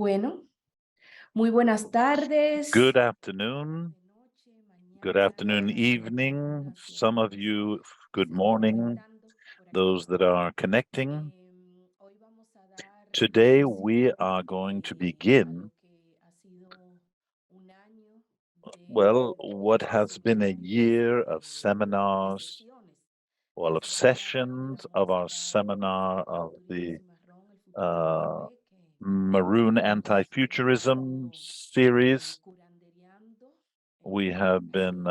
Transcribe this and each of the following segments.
Bueno, muy buenas tardes. Good afternoon, evening. Some of you, good morning, those that are connecting. Today we are going to begin, well, what has been a year of seminars, well, of sessions of our seminar of the uh, Maroon Anti-Futurism series. We have been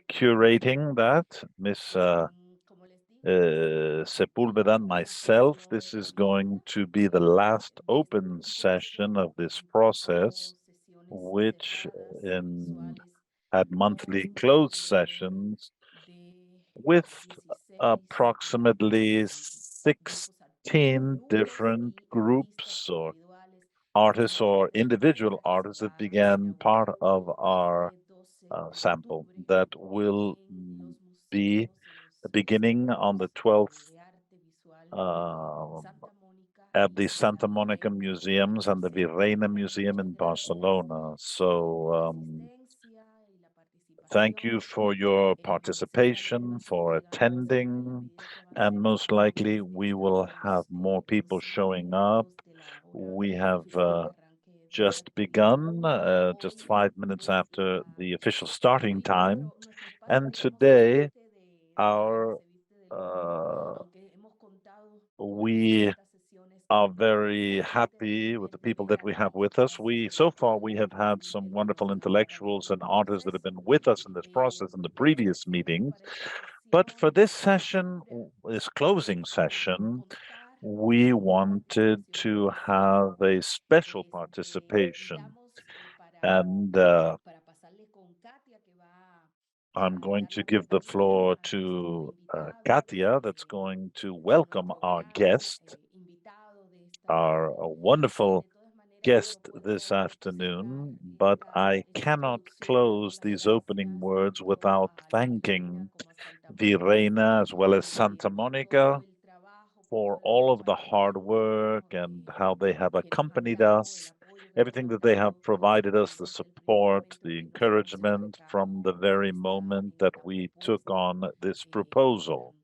curating that, Miss Sepúlveda and myself. This is going to be the last open session of this process, which had monthly closed sessions with approximately 16 different groups or artists or individual artists that began part of our sample that will be beginning on the 12th at the Santa Monica Museums and the Virreina Museum in Barcelona. So thank you for your participation, for attending, and most likely we will have more people showing up. We have just begun, just 5 minutes after the official starting time. And today, our we are very happy with the people that we have with us. So far we have had some wonderful intellectuals and artists that have been with us in this process in the previous meetings. But for this session, this closing session, we wanted to have a special participation. And I'm going to give the floor to Katia, that's going to welcome our guest, our wonderful guest this afternoon. But I cannot close these opening words without thanking Virreina as well as Santa Monica for all of the hard work and how they have accompanied us, everything that they have provided us, the support, the encouragement from the very moment that we took on this proposal,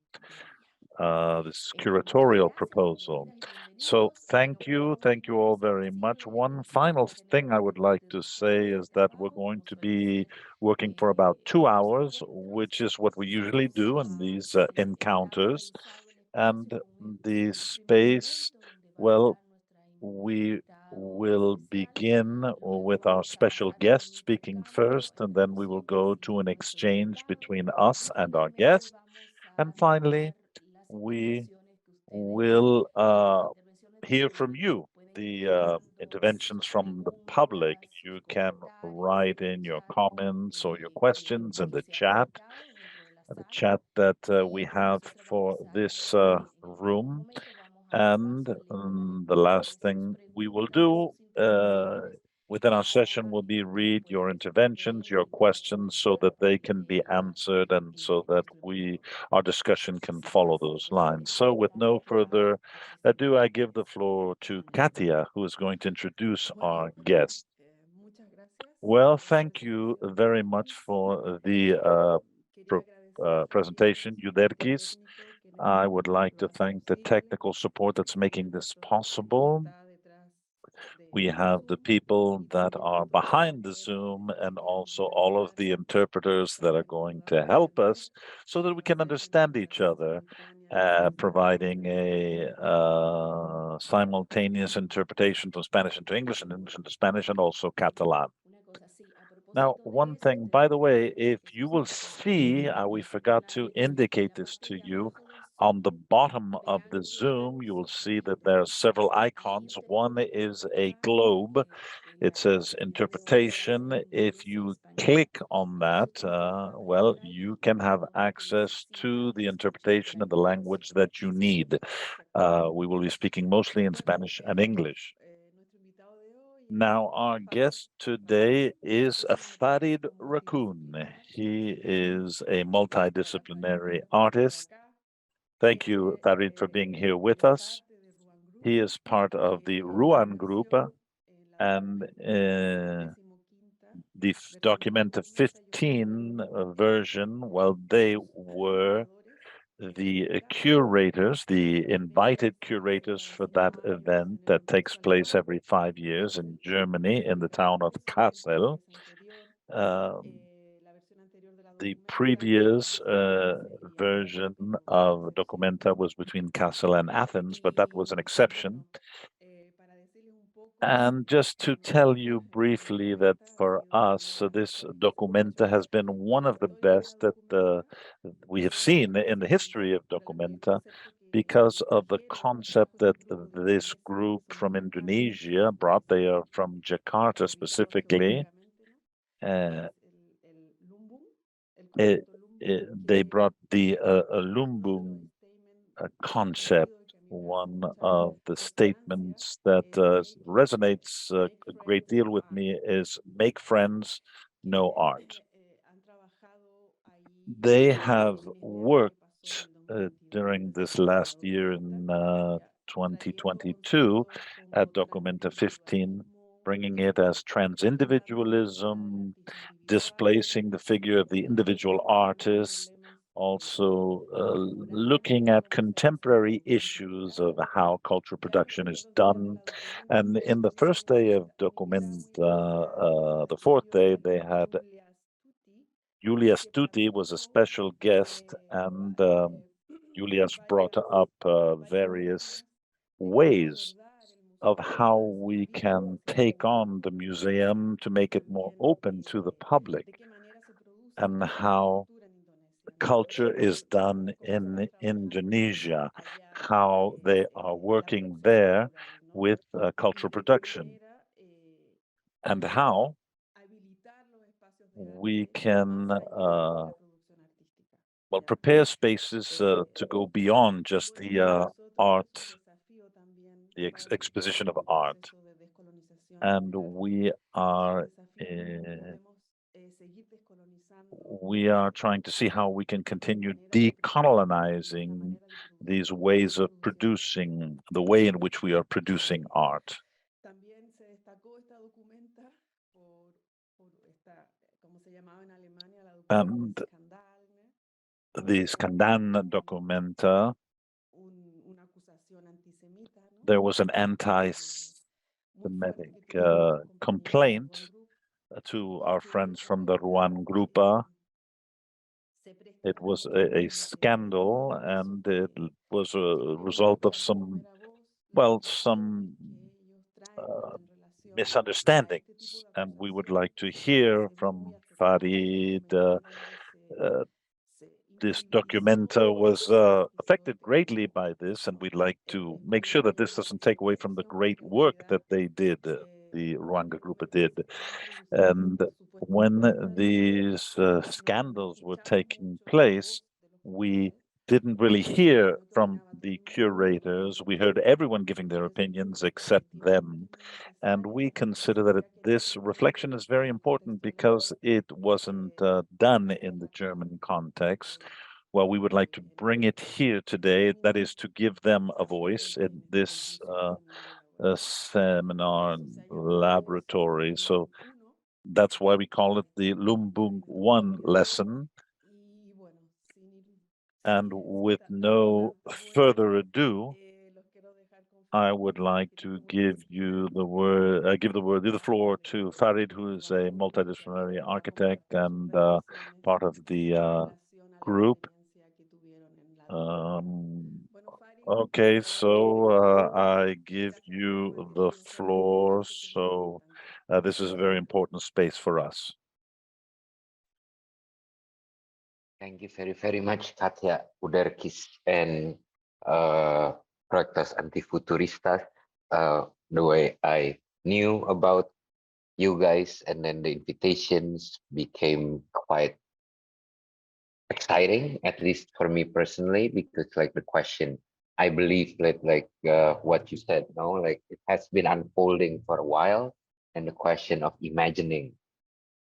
this curatorial proposal. So thank you all very much. One final thing I would like to say is that we're going to be working for about 2 hours, which is what we usually do in these encounters. And the space, well, we will begin with our special guest speaking first, and then we will go to an exchange between us and our guest. And finally, we will hear from you, the interventions from the public. You can write in your comments or your questions in the chat that we have for this room. And the last thing we will do within our session will be read your interventions, your questions, so that they can be answered and so that our discussion can follow those lines. So with no further ado, I give the floor to Katia, who is going to introduce our guest. Well, thank you very much for the presentation, Yuderkys. I would like to thank the technical support that's making this possible. We have the people that are behind the Zoom and also all of the interpreters that are going to help us so that we can understand each other, providing a simultaneous interpretation from Spanish into English and English into Spanish and also Catalan. Now, one thing, by the way, if you will see, we forgot to indicate this to you, on the bottom of the Zoom, you will see that there are several icons. One is a globe. It says interpretation. If you click on that, well, you can have access to the interpretation in the language that you need. We will be speaking mostly in Spanish and English. Now, our guest today is a farid rakun. He is a multidisciplinary artist. Thank you, Farid, for being here with us. He is part of the ruangrupa, and the documenta 15 version, well, they were the curators, the invited curators for that event that takes place every 5 years in Germany in the town of Kassel. The previous version of Documenta was between Kassel and Athens, but that was an exception. And just to tell you briefly that for us, this Documenta has been one of the best that we have seen in the history of Documenta because of the concept that this group from Indonesia brought. They are from Jakarta specifically. They brought the Lumbung concept. One of the statements that resonates a great deal with me is make friends, no art. They have worked during this last year in 2022 at Documenta 15, bringing it as trans-individualism, displacing the figure of the individual artist, also looking at contemporary issues of how cultural production is done. And in the first day of Documenta, the fourth day, they had Julius Tutti was a special guest, and Julius brought up various ways of how we can take on the museum to make it more open to the public, and how culture is done in Indonesia, how they are working there with cultural production, and how we can well prepare spaces to go beyond just the art, the exposition of art. And we are trying to see how we can continue decolonizing these ways of producing, the way in which we are producing art. And the Skandan documenta, there was an anti-Semitic complaint to our friends from the ruangrupa. It was a scandal, and it was a result of some misunderstandings. And we would like to hear from Farid. This documenta was affected greatly by this, and we'd like to make sure that this doesn't take away from the great work that they did, the Rwanga group did. And when these scandals were taking place, we didn't really hear from the curators. We heard everyone giving their opinions except them. And we consider that this reflection is very important because it wasn't done in the German context. Well, we would like to bring it here today, that is to give them a voice in this seminar and laboratory. So that's why we call it the Lumbung 1 lesson. And with no further ado, I would like to give you the word, give the floor to Farid, who is a multidisciplinary architect and part of the group. Okay, so I give you the floor. So this is a very important space for us. Thank you very, very much, Katia, Yuderkys, and Proyectos Antifuturistas. The way I knew about you guys, and then the invitations became quite exciting, at least for me personally, because like the question, I believe that what you said, no, like it has been unfolding for a while, and the question of imagining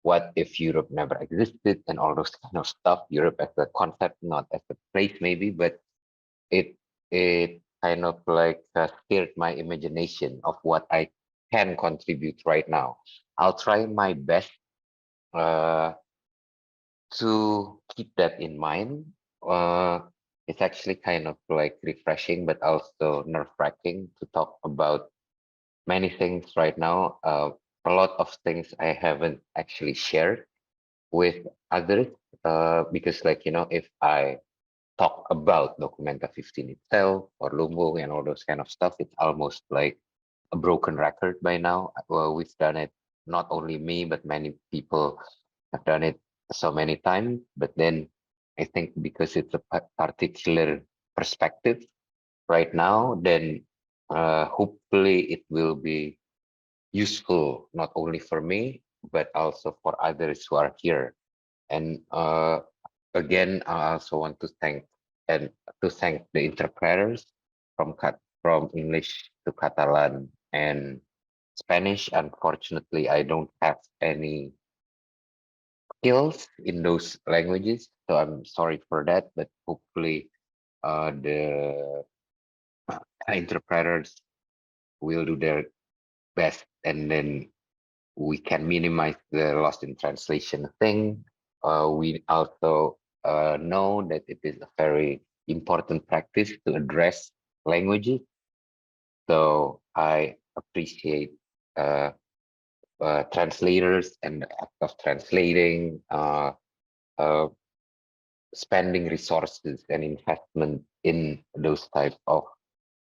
what if Europe never existed and all those kind of stuff. Europe as a concept, not as a place, maybe, but it kind of like stirred my imagination of what I can contribute right now. I'll try my best to keep that in mind. It's actually kind of like refreshing, but also nerve-wracking to talk about many things right now. A lot of things I haven't actually shared with others because, like, if I talk about Documenta 15 itself or Lumbung and all those kind of stuff, it's almost like a broken record by now. Well, we've done it, not only me, but many people have done it so many times. But then I think because it's a particular perspective right now, then hopefully it will be useful not only for me, but also for others who are here. And again, I also want to thank the interpreters from English to Catalan and Spanish. Unfortunately, I don't have any skills in those languages, so I'm sorry for that. But hopefully, the interpreters will do their best, and then we can minimize the lost in translation thing. We also know that it is a very important practice to address languages. So I appreciate translators and the act of translating, spending resources and investment in those type of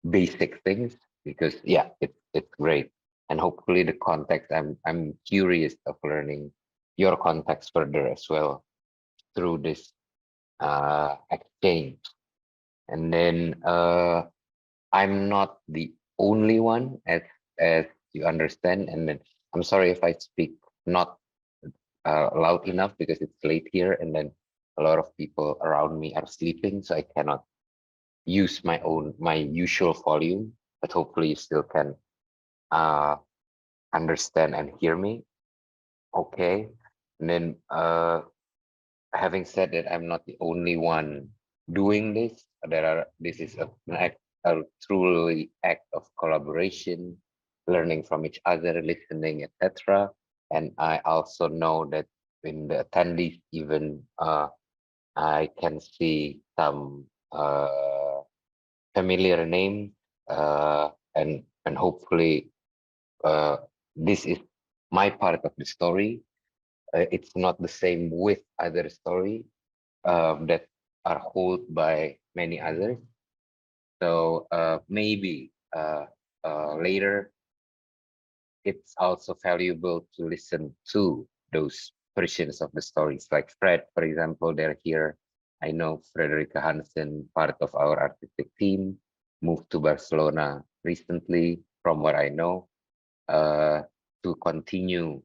basic things, because yeah, it's great. And hopefully the context, I'm curious of learning your context further as well through this exchange. And then I'm not the only one, as you understand. And then I'm sorry if I speak not loud enough because it's late here, and then a lot of people around me are sleeping, so I cannot use my usual volume. But hopefully you still can understand and hear me okay. And then having said that, I'm not the only one doing this. This is a truly act of collaboration, learning from each other, listening, etc. And I also know that in the attendees, even I can see some familiar names, and hopefully this is my part of the story. It's not the same with other story that are held by many others. So maybe later it's also valuable to listen to those versions of the stories. Like Fred, for example, they're here. I know Frederica Hansen, part of our artistic team, moved to Barcelona recently, from what I know, to continue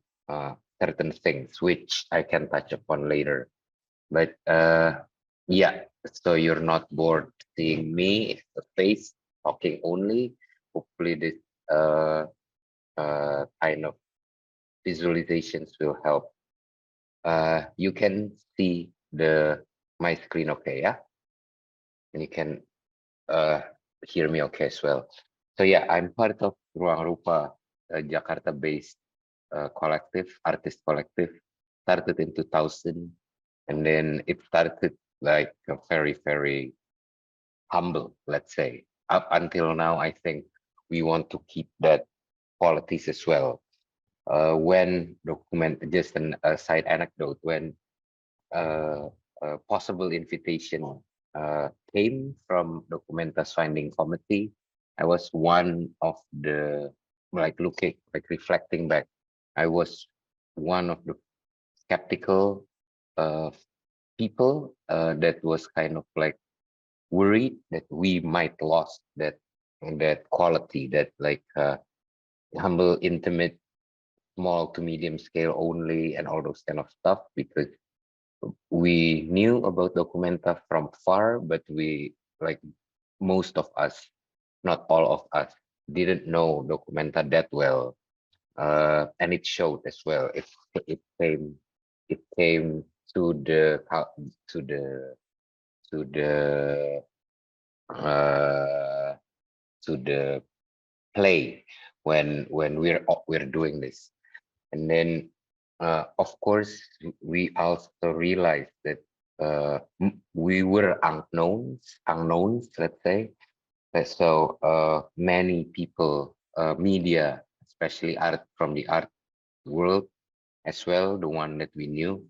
certain things, which I can touch upon later. But yeah, so you're not bored seeing me, it's the face talking only. Hopefully this kind of visualizations will help. You can see my screen okay, yeah? And you can hear me okay as well. So yeah, I'm part of Ruangrupa, a Jakarta-based collective, artist collective, started in 2000. And then it started like a very, very humble, let's say. Up until now, I think we want to keep that qualities as well. Just a side anecdote, when a possible invitation came from Documenta's finding committee, I was one of the, reflecting back, I was one of the skeptical people that was kind of like worried that we might lost that quality, that like humble, intimate, small to medium scale only, and all those kind of stuff, because we knew about Documenta from far, but we, like, most of us, not all of us, didn't know Documenta that well, and it showed as well. It came to the to the uh, to the play when we're doing this. And then of course we also realized that we were unknowns, let's say. So many people, media, especially art from the art world as well, the one that we knew,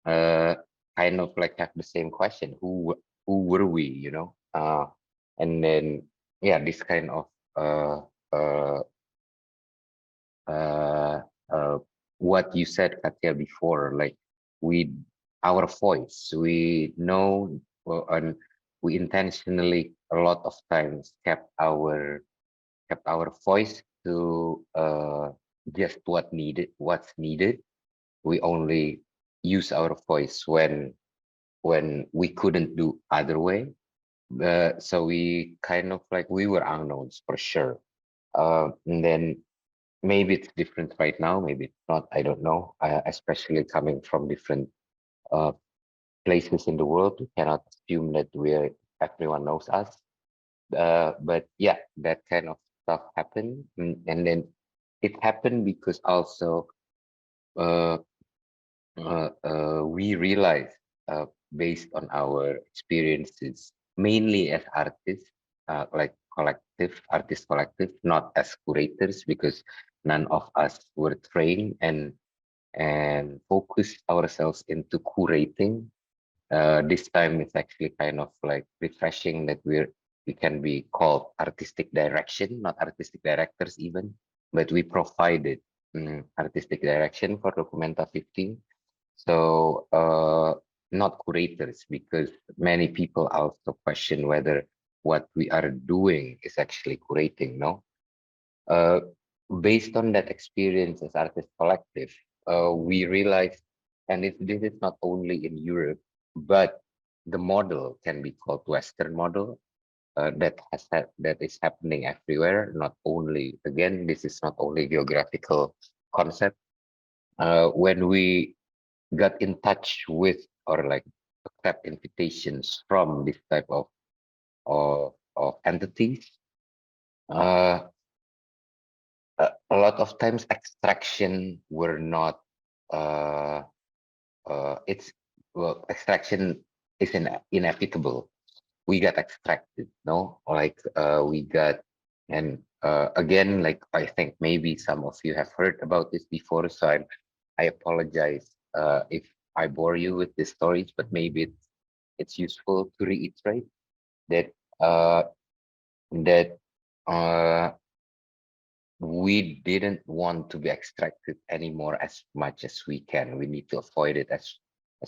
kind of like have the same question: who were we, you know? And then yeah, this kind of uh, uh, uh, uh, what you said, Katia, before, like our voice, we know, and we intentionally a lot of times kept our voice to just what's needed. We only use our voice when we couldn't do other way. So we kind of like, we were unknowns for sure. And then maybe it's different right now, maybe it's not, I don't know. Especially coming from different uh, places in the world, we cannot assume that everyone knows us. But yeah, that kind of stuff happened. And then it happened because also uh, we realized, based on our experiences, mainly as artists, like artist collective, not as curators, because none of us were trained and focused ourselves into curating. This time it's actually kind of like refreshing that we can be called artistic direction, not artistic directors even, but we provided artistic direction for Documenta 15. So not curators, because many people also question whether what we are doing is actually curating. No, uh, based on that experience as artist collective, we realized, and this is not only in Europe, but the model can be called Western model. That is happening everywhere. Not only, again, this is not only geographical concept. When we got in touch with, or like accept invitations from this type of entities, uh, a lot of times extraction were not uh, it's well, extraction is inevitable. We got extracted, no, like we got. And again, like, I think maybe some of you have heard about this before, so I apologize if I bore you with the stories, but maybe it's useful to reiterate that uh, that uh, we didn't want to be extracted anymore as much as we can. We need to avoid it as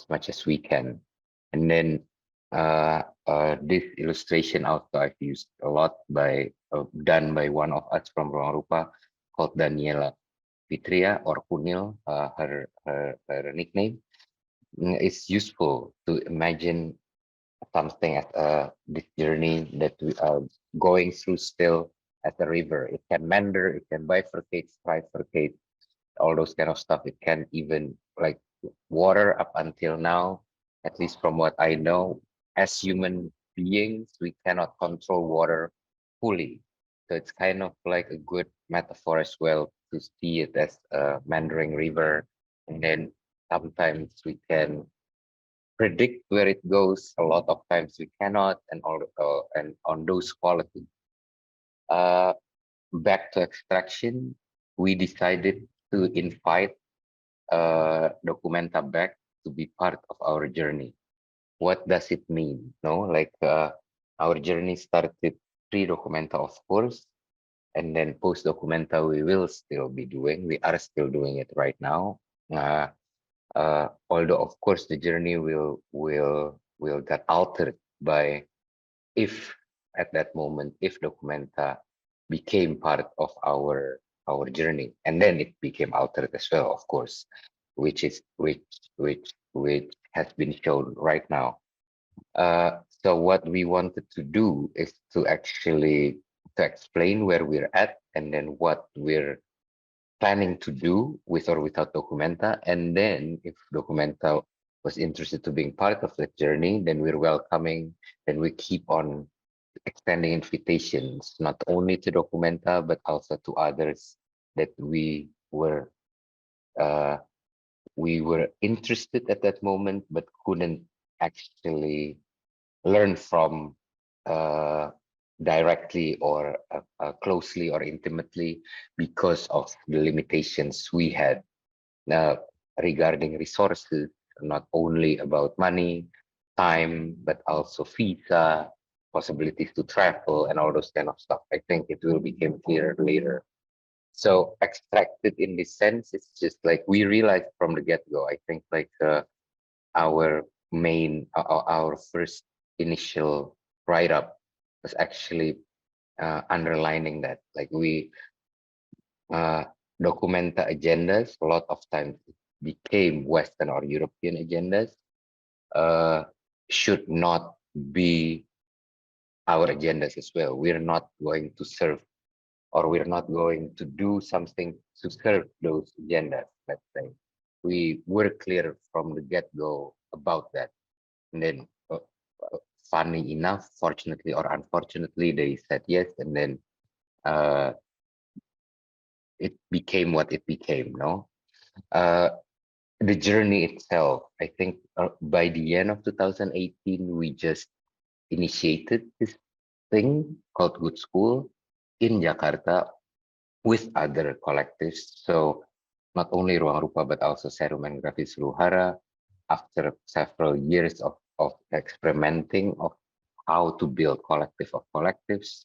much as we can. And then this illustration also I've used a lot by done by one of us from ruangrupa, called Daniela Fitria, or Kunil, her nickname. It's useful to imagine something as this journey that we are going through still as a river. It can meander, it can bifurcate, trifurcate, all those kind of stuff. It can even, like, water up until now, at least from what I know, as human beings, we cannot control water fully. So it's kind of like a good metaphor as well to see it as a meandering river. And then sometimes we can predict where it goes. A lot of times we cannot, and all and on those qualities. Uh, Back to extraction, we decided to invite Documenta back to be part of our journey. What does it mean? No, like our journey started pre-Documenta, of course, and then post-Documenta we will still be doing. We are still doing it right now. Although of course the journey will get altered by, if at that moment, if Documenta became part of our journey, and then it became altered as well, of course, which has been shown right now. So what we wanted to do is to actually to explain where we're at, and then what we're planning to do with or without Documenta. And then if Documenta was interested to being part of that journey, then we're welcoming, then we keep on extending invitations, not only to Documenta, but also to others that we were interested at that moment, but couldn't actually learn from directly or closely or intimately because of the limitations we had regarding resources, not only about money, time, but also visa, possibilities to travel, and all those kind of stuff. I think it will become clearer later. So extracted in this sense, it's just like we realized from the get-go. I think like our our first initial write-up was actually underlining that, like we documenta agendas a lot of times became Western or European agendas, should not be our agendas as well. We're not going to serve, or we're not going to do something to serve those agendas, let's say. We were clear from the get-go about that. And then funny enough, fortunately or unfortunately, they said yes, and then it became what it became, no? The journey itself, I think by the end of 2018, we just initiated this thing called Good School in Jakarta with other collectives. So not only Ruangrupa, but also Serum and Grafis Luhara, after several years of experimenting of how to build collective of collectives.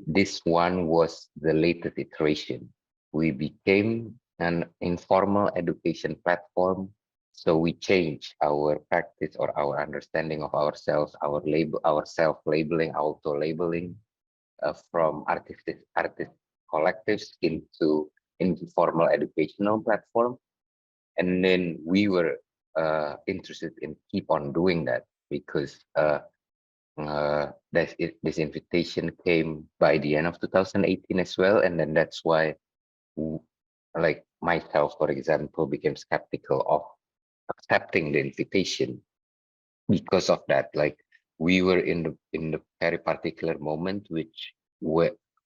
This one was the latest iteration. We became an informal education platform. So we changed our practice or our understanding of ourselves, our self-labeling, auto-labeling from artist collectives into informal educational platform. And then we were interested in keep on doing that because this invitation came by the end of 2018 as well. And then that's why like myself, for example, became skeptical of accepting the invitation because of that. Like we were in the very particular moment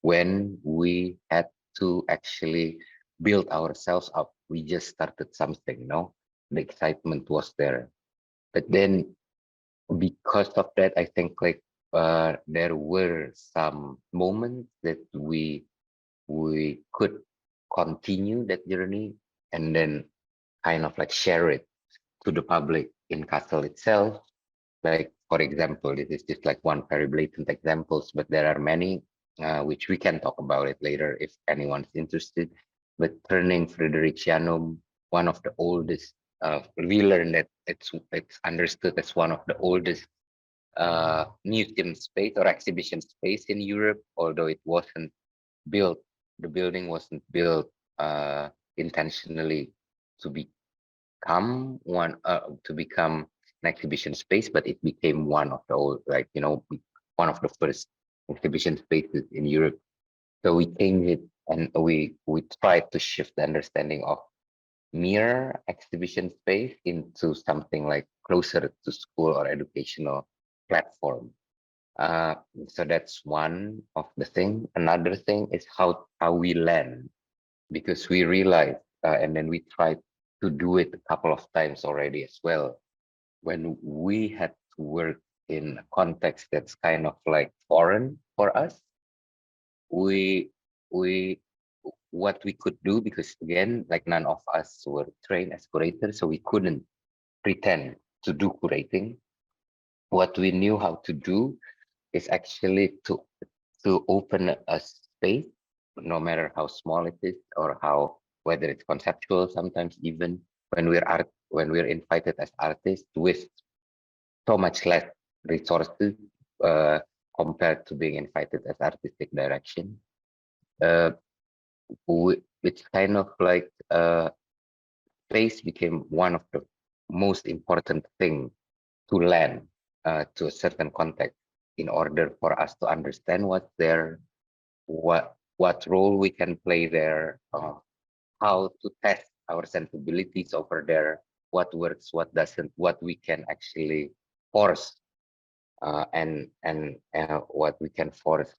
when we had to actually build ourselves up. We just started something, no? The excitement was there. But then because of that, I think like there were some moments that we could continue that journey and then kind of like share it to the public in Castle itself. Like, for example, this is just like one very blatant examples, but there are many which we can talk about it later if anyone's interested. But turning Fredericianum, one of the oldest, we learned that it's understood as one of the oldest museum space or exhibition space in Europe, although it wasn't built, the building wasn't built intentionally to become an exhibition space, but it became one of the old, like, you know, one of the first exhibition spaces in Europe. So we changed it and we tried to shift the understanding of mere exhibition space into something like closer to school or educational platform. So that's one of the thing. Another thing is how we learn, because we realized and then we tried to do it a couple of times already as well. When we had to work in a context that's kind of like foreign for us, we what we could do, because again, like none of us were trained as curators, so we couldn't pretend to do curating. What we knew how to do is actually to open a space, no matter how small it is or how, whether it's conceptual, sometimes even when we're invited as artists with so much less resources compared to being invited as artistic direction. It's kind of like space became one of the most important thing to land to a certain context in order for us to understand what's there, what role we can play there, how to test our sensibilities over there, what works, what doesn't, what we can actually force and what we can force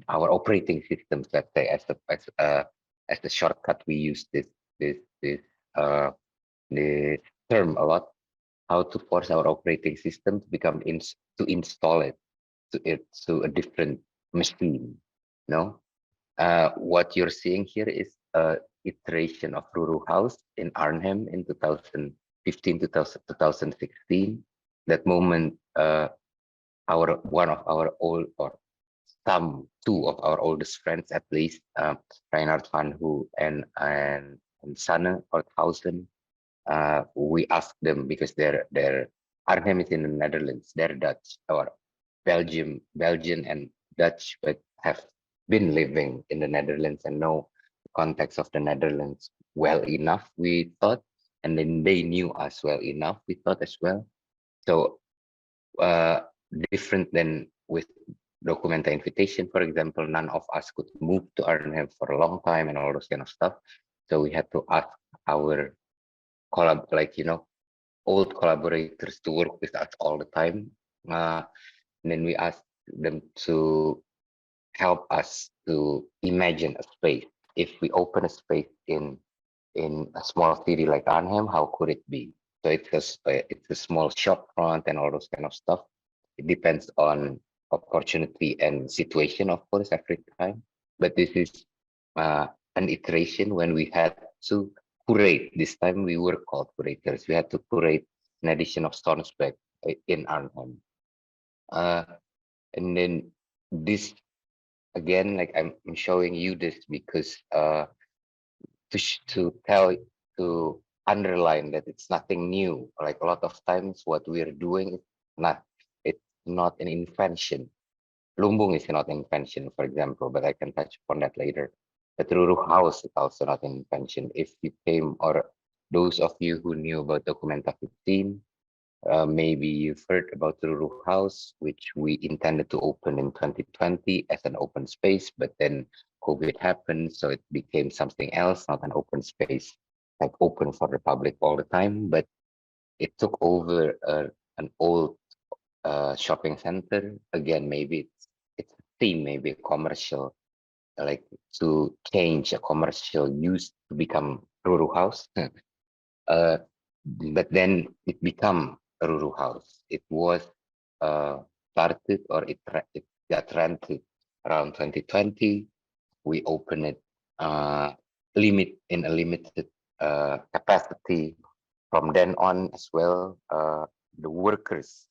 our operating systems, let's say, as the shortcut. We use this uh, this term a lot. How to force our operating system to become to install it to a different machine. No, what you're seeing here is a iteration of Ruru House in Arnhem in 2015 to 2016. That moment, one of our old, or two of our oldest friends at least, Reinhard van Hu and Sanne Orthausen, we asked them, because their Arnhem is in the Netherlands, they're Dutch, or Belgian and Dutch, but have been living in the Netherlands and know the context of the Netherlands well enough, we thought, and then they knew us well enough, we thought as well. So different than with documenta invitation, for example, none of us could move to Arnhem for a long time and all those kind of stuff. So we had to ask our old collaborators to work with us all the time. And then we asked them to help us to imagine a space. If we open a space in a small city like Arnhem, how could it be? So it's a small shop front and all those kind of stuff. It depends on opportunity and situation, of course, every time. But this is an iteration when we had to curate. This time we were called curators. We had to curate an edition of Stormsbeck in Arnhem. And then this, again, like I'm showing you this because to underline that it's nothing new. Like a lot of times what we're doing is it's not an invention. Lumbung is not an invention, for example, but I can touch upon that later. The Ruru House is also not an invention. If you came, or those of you who knew about Documenta 15, maybe you've heard about Ruru House, which we intended to open in 2020 as an open space, but then COVID happened, so it became something else, not an open space, like open for the public all the time, but it took over an old shopping center. Again, maybe it's a theme, maybe a commercial, like to change a commercial use to become Ruru House. But then it became a Ruru House. It was started, or it got rented around 2020. We opened it in a limited capacity. From then on as well, the workers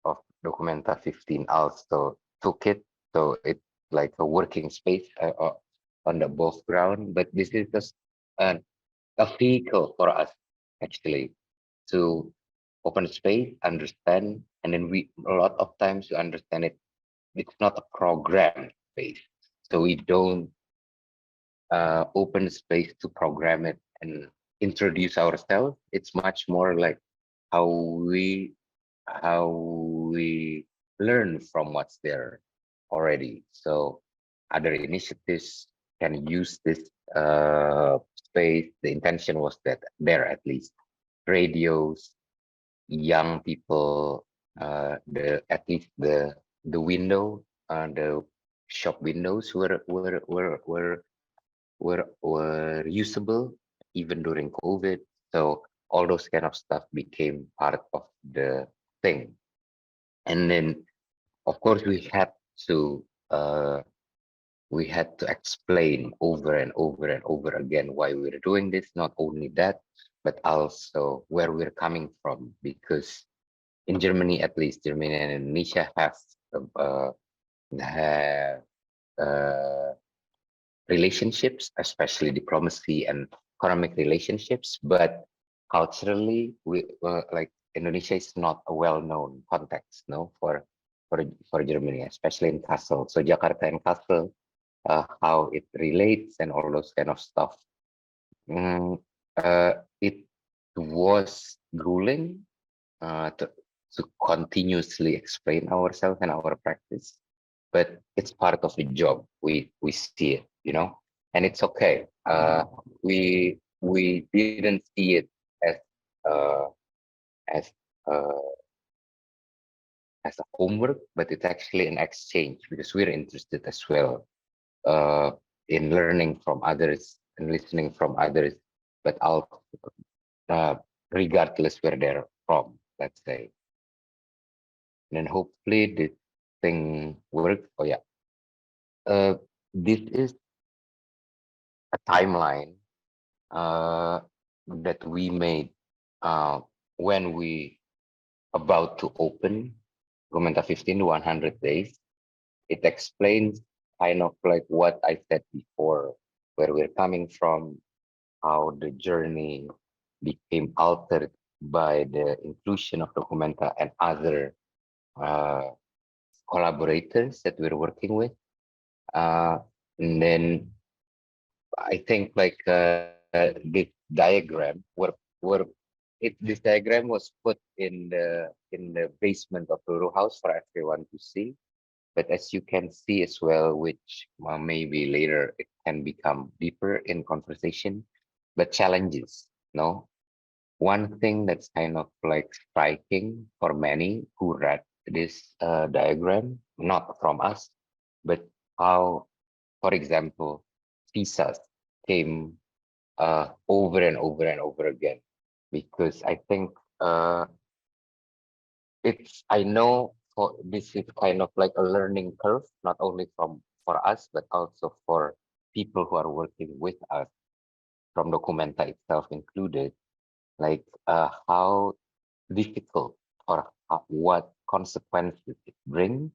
of Documenta 15 also took it. So it's like a working space on the above ground. But this is just a vehicle for us, actually, to open space, understand, and then a lot of times you understand it. It's not a program space, so we don't open space to program it and introduce ourselves. It's much more like how we learn from what's there already. So other initiatives can use this space. The intention was that there, at least radios, young people, at least the window, the shop windows were usable even during COVID. So all those kind of stuff became part of the thing. And then, of course, we had to explain over and over and over again why we're doing this. Not only that, but also where we're coming from, because in Germany, at least, Germany and Indonesia have relationships, especially diplomacy and economic relationships, but culturally, like Indonesia is not a well-known context, no, for Germany, especially in Kassel. So Jakarta and Kassel, how it relates and all those kind of stuff. It was grueling to continuously explain ourselves and our practice, but it's part of the job. We see it, and it's okay. We didn't see it as as a homework, but it's actually an exchange because we're interested as well in learning from others and listening from others, but also regardless where they're from, let's say. And then hopefully this thing works. Oh yeah, this is a timeline that we made when we about to open Documenta 15 100 days. It explains kind of like what I said before, where we're coming from, how the journey became altered by the inclusion of Documenta and other collaborators that we're working with. And then I think like this diagram this diagram was put in the basement of the row house for everyone to see. But as you can see as well, which maybe later it can become deeper in conversation, but challenges, no? One thing that's kind of like striking for many who read this diagram, not from us, but how, for example, visas came over and over and over again, because I think I know this is kind of like a learning curve, not only for us, but also for people who are working with us, from Documenta itself included, like how difficult or what consequences it brings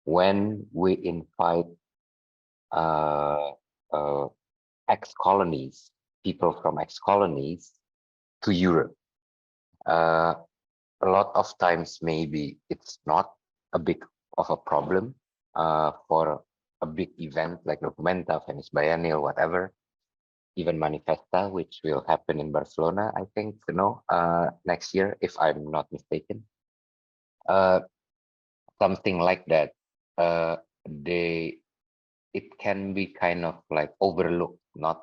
when we invite ex-colonies, people from ex-colonies to Europe. A lot of times maybe it's not a big of a problem for a big event like Documenta, Venice Biennial, whatever, even Manifesta, which will happen in Barcelona, I think, next year, if I'm not mistaken. Something like that, it can be kind of like overlooked, not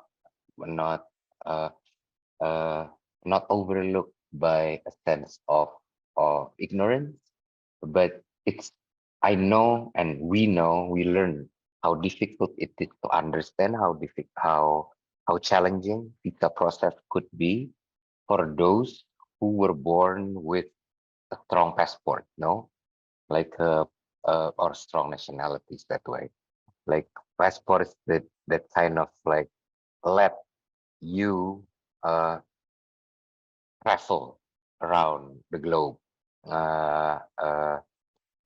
overlooked by a sense of ignorance, but I know, and we know, we learn how difficult it is to understand how challenging visa process could be for those who were born with a strong passport, like or strong nationalities that way, like passports that kind of like let you travel around the globe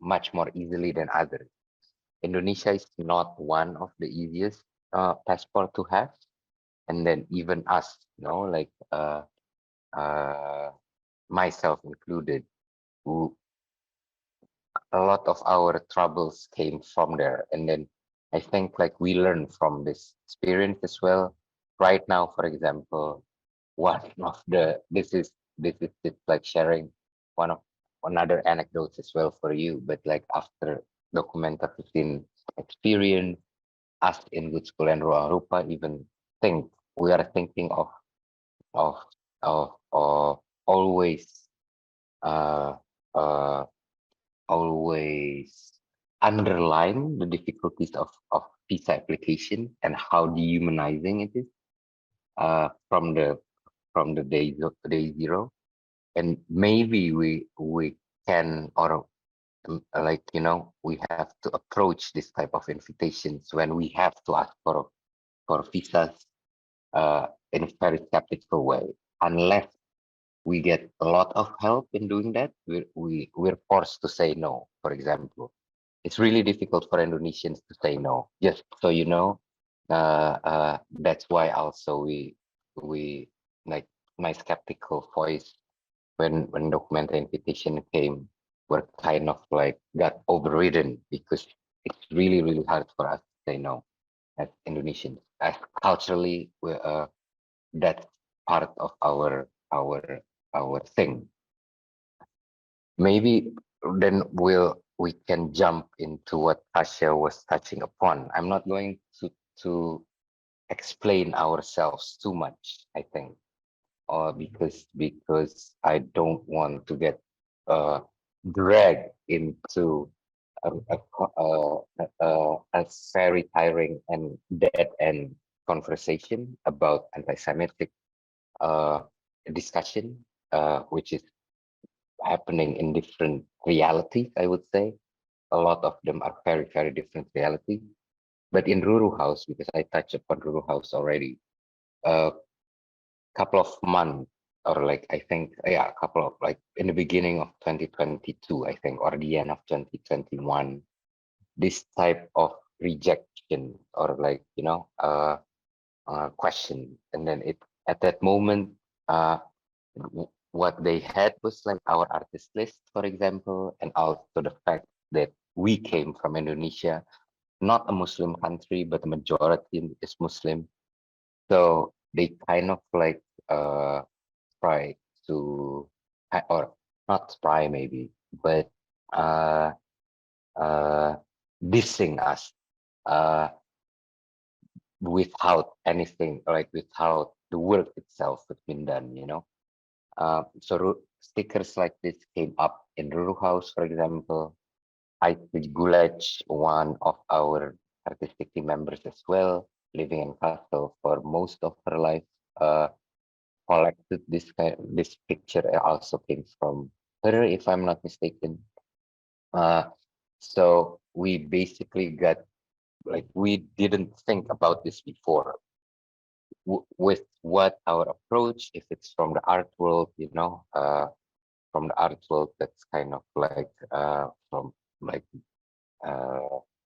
much more easily than others. Indonesia is not one of the easiest passport to have, and then even us, like myself included, who a lot of our troubles came from there. And then I think like we learn from this experience as well. Right now, for example, one of this is just like sharing one of another anecdote as well for you, but like after Documenta 15 experience, us in Good School and ruangrupa even we are thinking of always uh uh always underline the difficulties of visa application and how dehumanizing it is from the day zero. And maybe we can, or like we have to approach this type of invitations when we have to ask for visas in a very skeptical way, unless we get a lot of help in doing that. We're forced to say no. For example, it's really difficult for Indonesians to say no, just so you know. That's why also we like my skeptical voice when Documenta invitation came were kind of like got overridden, because it's really hard for us to say no as Indonesians. As culturally, that's part of our thing. Maybe then we can jump into what Kasia was touching upon. I'm not going to explain ourselves too much, I think, or because I don't want to get dragged into a, a very tiring and dead-end conversation about anti-Semitic discussion, which is happening in different realities, I would say. A lot of them are very, very different realities. But in Ruru House, because I touched upon Ruru House already, a couple of months, or like, I think, yeah, a couple of, like, in the beginning of 2022, I think, or the end of 2021, this type of rejection, or like, question. And then at that moment, what they had was like our artist list, for example, and also the fact that we came from Indonesia, not a Muslim country, but the majority is Muslim. So they kind of like try to, or not try maybe, but uh, dissing us without anything, like without the work itself that's been done, So stickers like this came up in Ruru House, for example. I Gulaj, one of our artistic team members as well, living in Kassel for most of her life, collected this picture. It also came from her, if I'm not mistaken. So we basically got, like, we didn't think about this before. With what our approach, if it's from the art world, from the art world, that's kind of like from like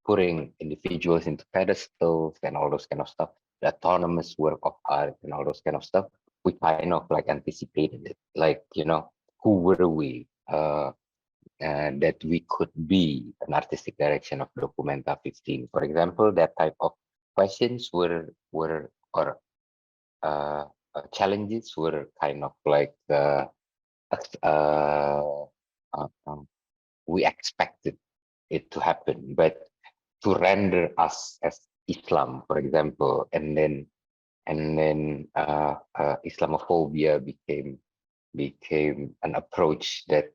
putting individuals into pedestals and all those kind of stuff, the autonomous work of art and all those kind of stuff. We kind of like anticipated it, like, who were we that we could be an artistic direction of Documenta 15, for example. That type of questions were or challenges were kind of like uh, we expected it to happen, but to render us as Islam, for example, and then Islamophobia became an approach that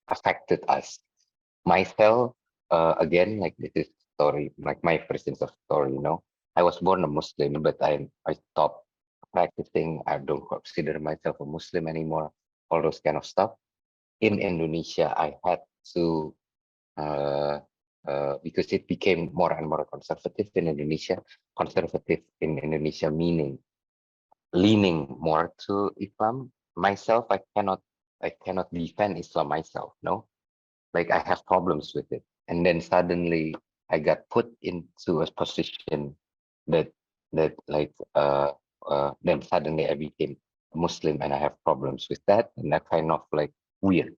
affected us. Myself, again, like, this is story, like my first instance of story. I was born a Muslim, but I stopped practicing. I don't consider myself a Muslim anymore. All those kind of stuff. In Indonesia, I had to because it became more and more conservative in Indonesia. Conservative in Indonesia meaning leaning more to Islam. Myself, I cannot defend Islam myself. No, like, I have problems with it. And then suddenly I got put into a position that like then suddenly I became Muslim and I have problems with that, and that kind of like weird.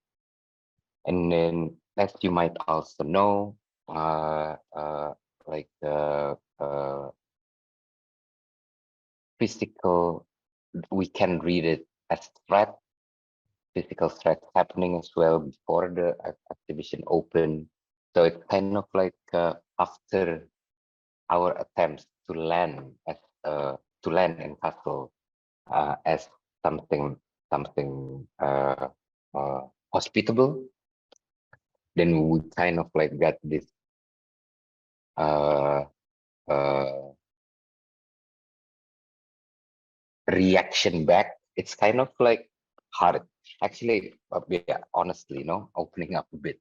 And then, as you might also know, like physical, we can read it as threat, physical threat happening as well before the exhibition opened. So it's kind of like after our attempts to land in Kassel as something hospitable, then we kind of like got this uh, reaction back. It's kind of like hard, actually. Yeah, honestly, opening up a bit,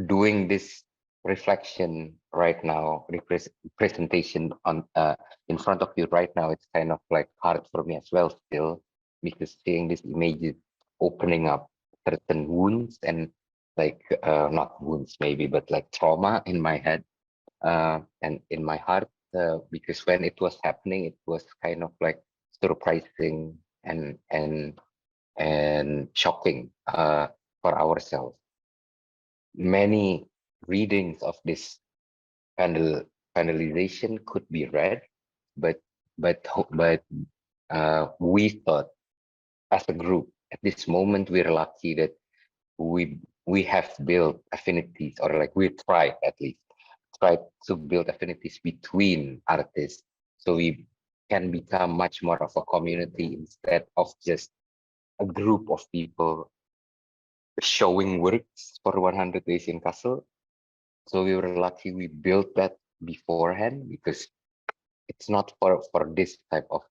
doing this reflection right now, presentation on in front of you right now. It's kind of like hard for me as well still, because seeing these images opening up certain wounds, and like not wounds maybe, but like trauma in my head and in my heart, because when it was happening, it was kind of like surprising and shocking for ourselves. Many readings of this panelization could be read, but we thought, as a group, at this moment, we're lucky that we have built affinities, or like we tried, at least tried to build affinities between artists, so we can become much more of a community instead of just a group of people showing works for 100 Days in Castle. So we were lucky we built that beforehand, because it's not for this type of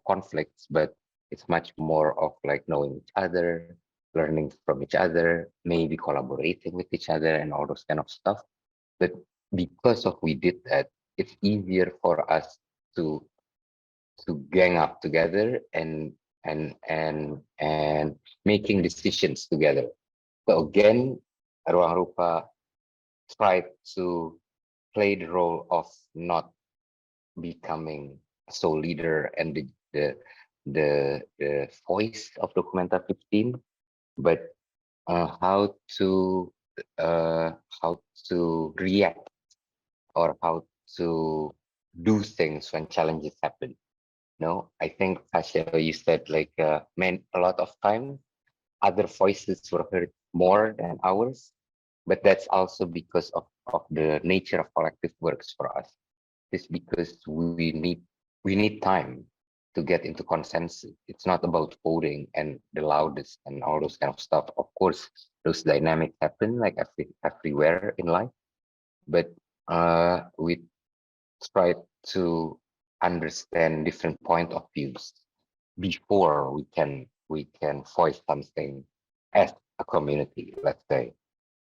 conflicts, but it's much more of like knowing each other, learning from each other, maybe collaborating with each other and all those kind of stuff. But because of we did that, it's easier for us to gang up together and making decisions together. So again, ruangrupa tried to play the role of not becoming a sole leader and the voice of Documenta 15, but how to react, or how to do things when challenges happen. No, I think Kasia, you said like a lot of times other voices were heard more than ours, but that's also because of the nature of collective works for us. It's because we need time to get into consensus. It's not about voting and the loudest and all those kind of stuff. Of course, those dynamics happen like everywhere in life, but we try to understand different point of views before we can voice something as a community, let's say.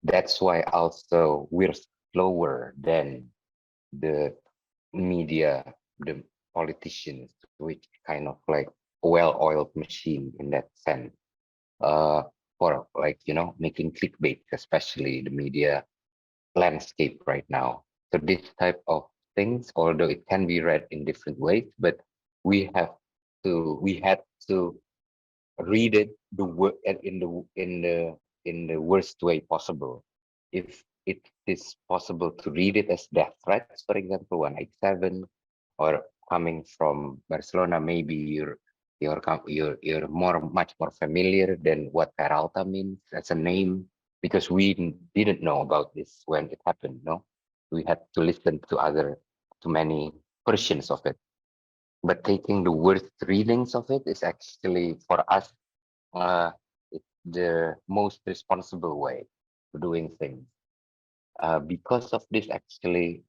That's why also we're slower than the media, the politicians, which kind of like well-oiled machine in that sense. For like, you know, making clickbait, especially the media landscape right now. So this type of things, although it can be read in different ways, but we had to read it in the worst way possible. If it is possible to read it as death threats, for example, 187, or coming from Barcelona, maybe you're much more familiar than what Peralta means as a name, because we didn't know about this when it happened. No, we had to listen to many versions of it. But taking the worst readings of it is actually for us it's the most responsible way of doing things. Because of this, actually,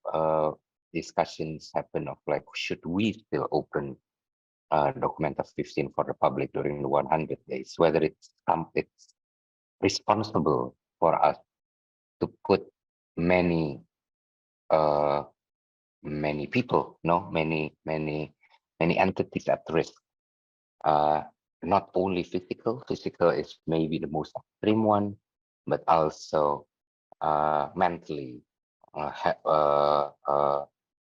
discussions happen of like, should we still open Documenta 15 for the public during the 100 days? Whether it's responsible for us to put many many people, no, many entities at risk. Not only physical. Physical is maybe the most extreme one, but also mentally,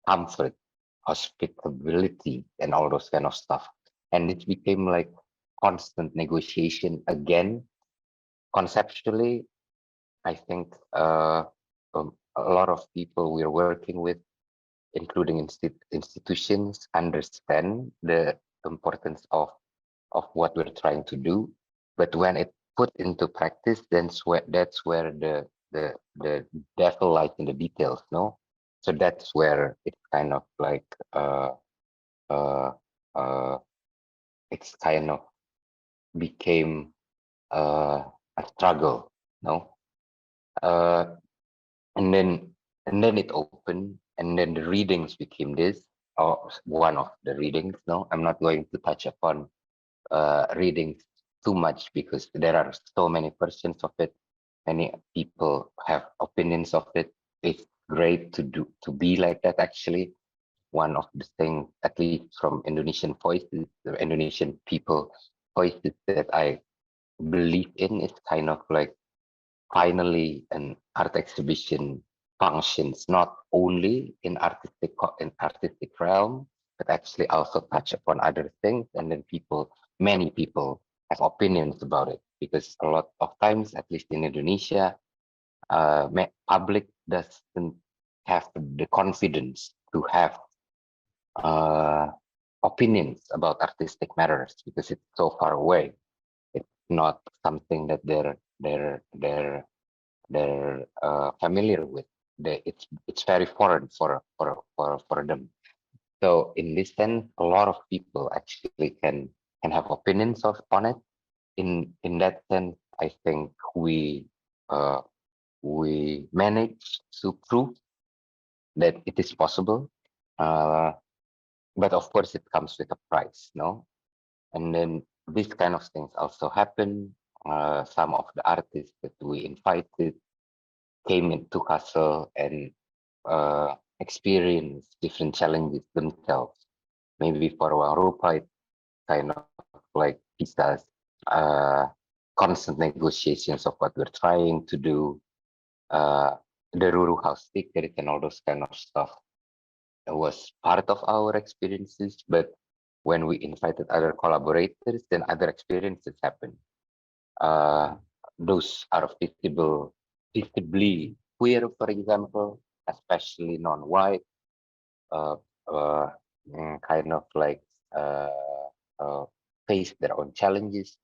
comfort, hospitability, and all those kind of stuff. And it became like constant negotiation again. Conceptually, I think a lot of people we're working with, including institutions, understand the importance of what we're trying to do. But when it put into practice, then that's where the devil lies in the details, no? So that's where it kind of like uh it's kind of became a struggle, no? Uh and then it opened, and then the readings became this, or one of the readings, no? I'm not going to touch upon reading too much because there are so many versions of it. Many people have opinions of it. It's great to be like that. Actually, one of the things, at least from Indonesian voices, the Indonesian people voices that I believe in, is kind of like finally an art exhibition functions not only in artistic realm, but actually also touch upon other things, and then many people have opinions about it, because a lot of times, at least in Indonesia, public doesn't have the confidence to have opinions about artistic matters because it's so far away. It's not something that they're familiar with. It's very foreign for them. So in this sense, a lot of people actually can have opinions on it. In that sense, I think we managed to prove that it is possible. But of course, it comes with a price, no? And then these kind of things also happen. Some of the artists that we invited came into Castle and experienced different challenges themselves. Maybe for ruangrupa, it's kind of like Pisa's constant negotiations of what we're trying to do, the Ruru house ticket and all those kind of stuff. It was part of our experiences, but when we invited other collaborators, then other experiences happened. Those are visibly queer, for example, especially non-white, kind of like face their own challenges.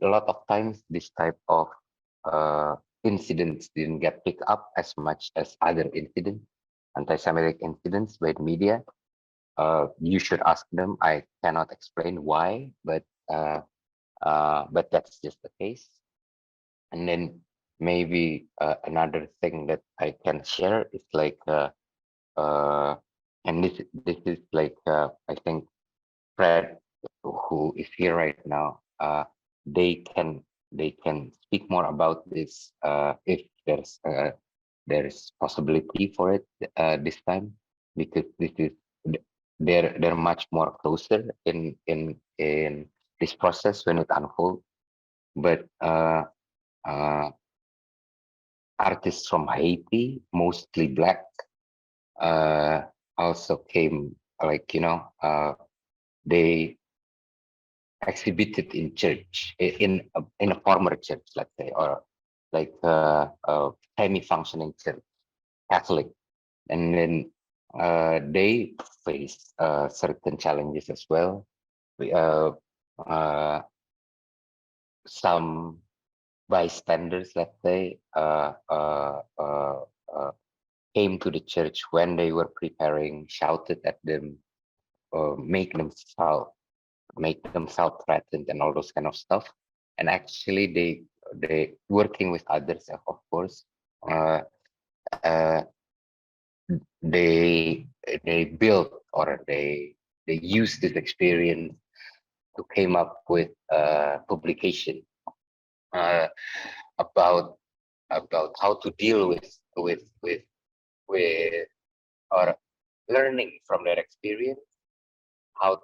A lot of times, this type of incidents didn't get picked up as much as other incidents, anti-Semitic incidents by the media. You should ask them. I cannot explain why, but that's just the case. And then maybe another thing that I can share is like, and this is like I think Fred, who is here right now, they can speak more about this if there's possibility for it this time, because this is they're much more closer in this process when it unfolds. But artists from Haiti, mostly Black, also came, like, they exhibited in church, in a former church, let's say, or like a semi-functioning church, Catholic, and then they face certain challenges as well. Some bystanders, let's say, came to the church when they were preparing, shouted at them, make them self-threatened and all those kind of stuff. And actually they working with others, of course, they built, or they use this experience to came up with publication about how to deal with or learning from their experience, how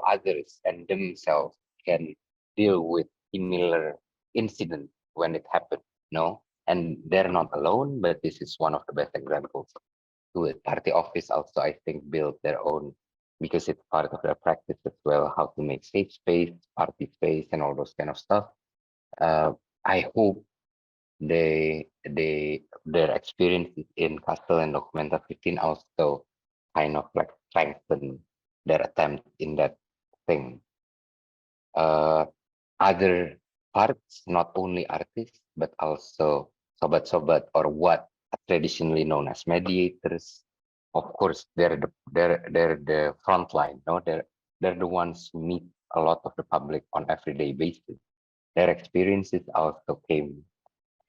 others and themselves can deal with similar incident when it happened. No, and they're not alone, but this is one of the best examples to it. Party office also, I think, built their own, because it's part of their practice as well, how to make safe space, party space, and all those kind of stuff. I hope their experiences in Castle and Documenta 15 also kind of like strengthen their attempt in that thing. Other parts, not only artists, but also sobat-sobat, or what are traditionally known as mediators. Of course, they're the front line. No, they're the ones who meet a lot of the public on everyday basis. Their experiences also came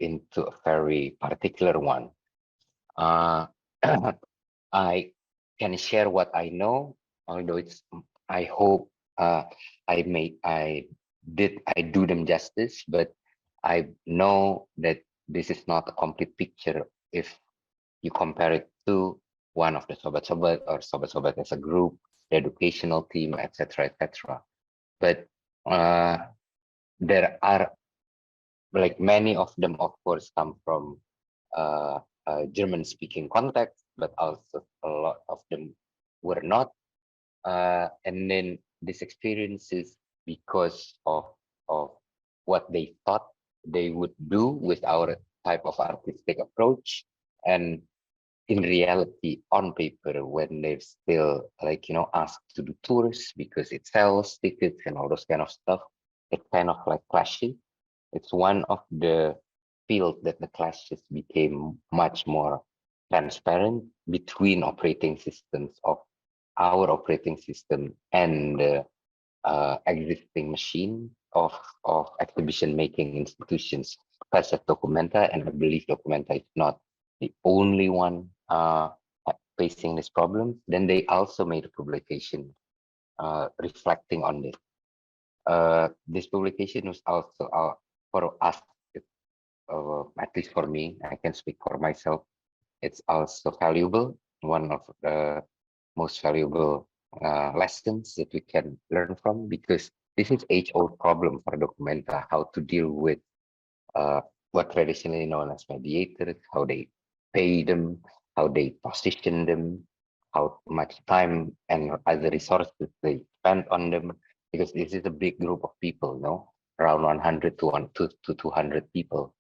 into a very particular one. I can share what I know, although I hope I do them justice, but I know that this is not a complete picture if you compare it to one of the sobat-sobat or sobat-sobat as a group, the educational team, etc., etc. But there are, like, many of them, of course, come from German-speaking context, but also a lot of them were not. And then these experiences, because of what they thought they would do with our type of artistic approach, and in reality, on paper, when they've still, like, asked to do tours because it sells tickets and all those kind of stuff, it kind of like clashes. It's one of the fields that the clashes became much more transparent between operating systems of our operating system and the existing machine, of exhibition making institutions such as Documenta, and I believe Documenta is not the only one facing this problem. Then they also made a publication reflecting on this. This publication was also for us, at least for me, I can speak for myself. It's also valuable, one of the most valuable lessons that we can learn from, because this is age-old problem for Documenta, how to deal with what traditionally known as mediators, how they pay them, how they position them, how much time and other resources they spend on them, because this is a big group of people, no, around 100 to 200 people.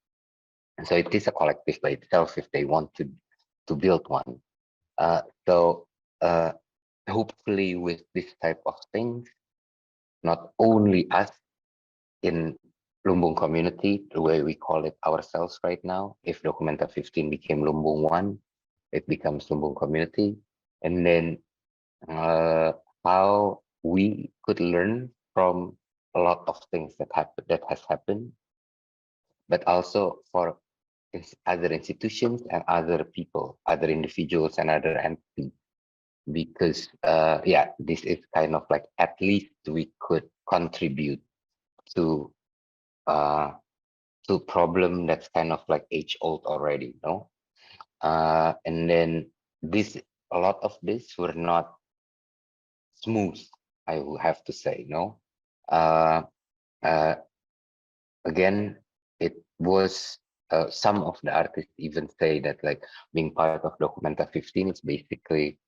And so it is a collective by itself if they want to build one. So hopefully with this type of things, not only us in Lumbung community, the way we call it ourselves right now, if Documenta 15 became Lumbung 1, it becomes Lumbung community. And then how we could learn from a lot of things that has happened, but also for other institutions and other people, other individuals and other entities, because yeah, this is kind of like, at least we could contribute to problem that's kind of like age old already, no? And then a lot of this were not smooth, I will have to say, no? Again, it was some of the artists even say that like being part of Documenta 15 is basically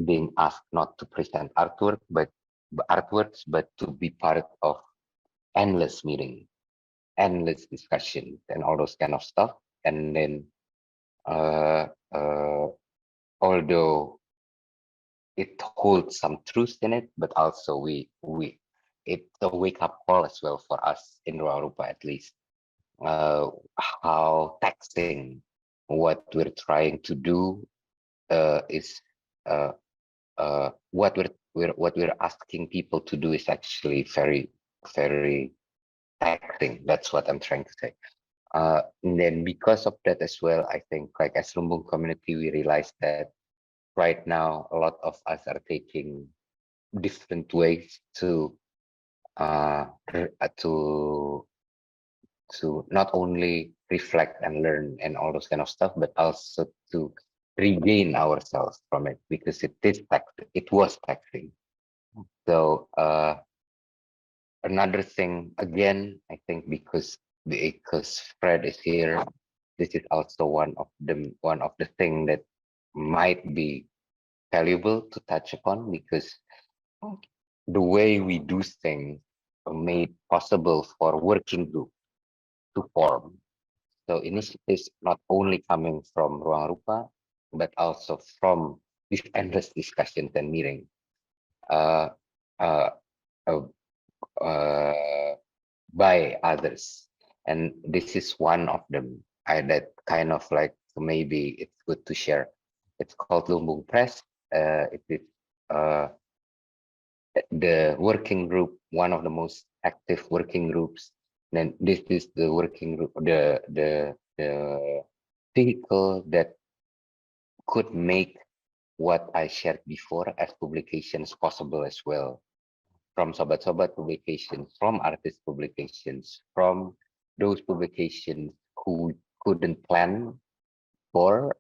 being asked not to present artworks, but to be part of endless meeting, endless discussions, and all those kind of stuff. And then, although it holds some truth in it, but also it's a wake up call as well for us in ruangrupa, at least, how taxing what we're trying to do is. What we're asking people to do is actually very, very taxing. That's what I'm trying to say. And then because of that as well, I think like as Lumbung community, we realized that right now a lot of us are taking different ways to not only reflect and learn and all those kind of stuff, but also to regain ourselves from it, because it was taxing. So another thing, again, I think because Fred is here, this is also one of the thing that might be valuable to touch upon, because the way we do things made possible for working group to form. So initiatives not only coming from ruangrupa, but also from these endless discussions and meetings. Uh, uh, by others, and this is one of them. That kind of like, maybe it's good to share. It's called Lumbung Press. It is the working group, one of the most active working groups. Then this is the working group, the vehicle that could make what I shared before as publications possible as well. From Sobat-Sobat publications, from artist publications, from those publications who couldn't plan for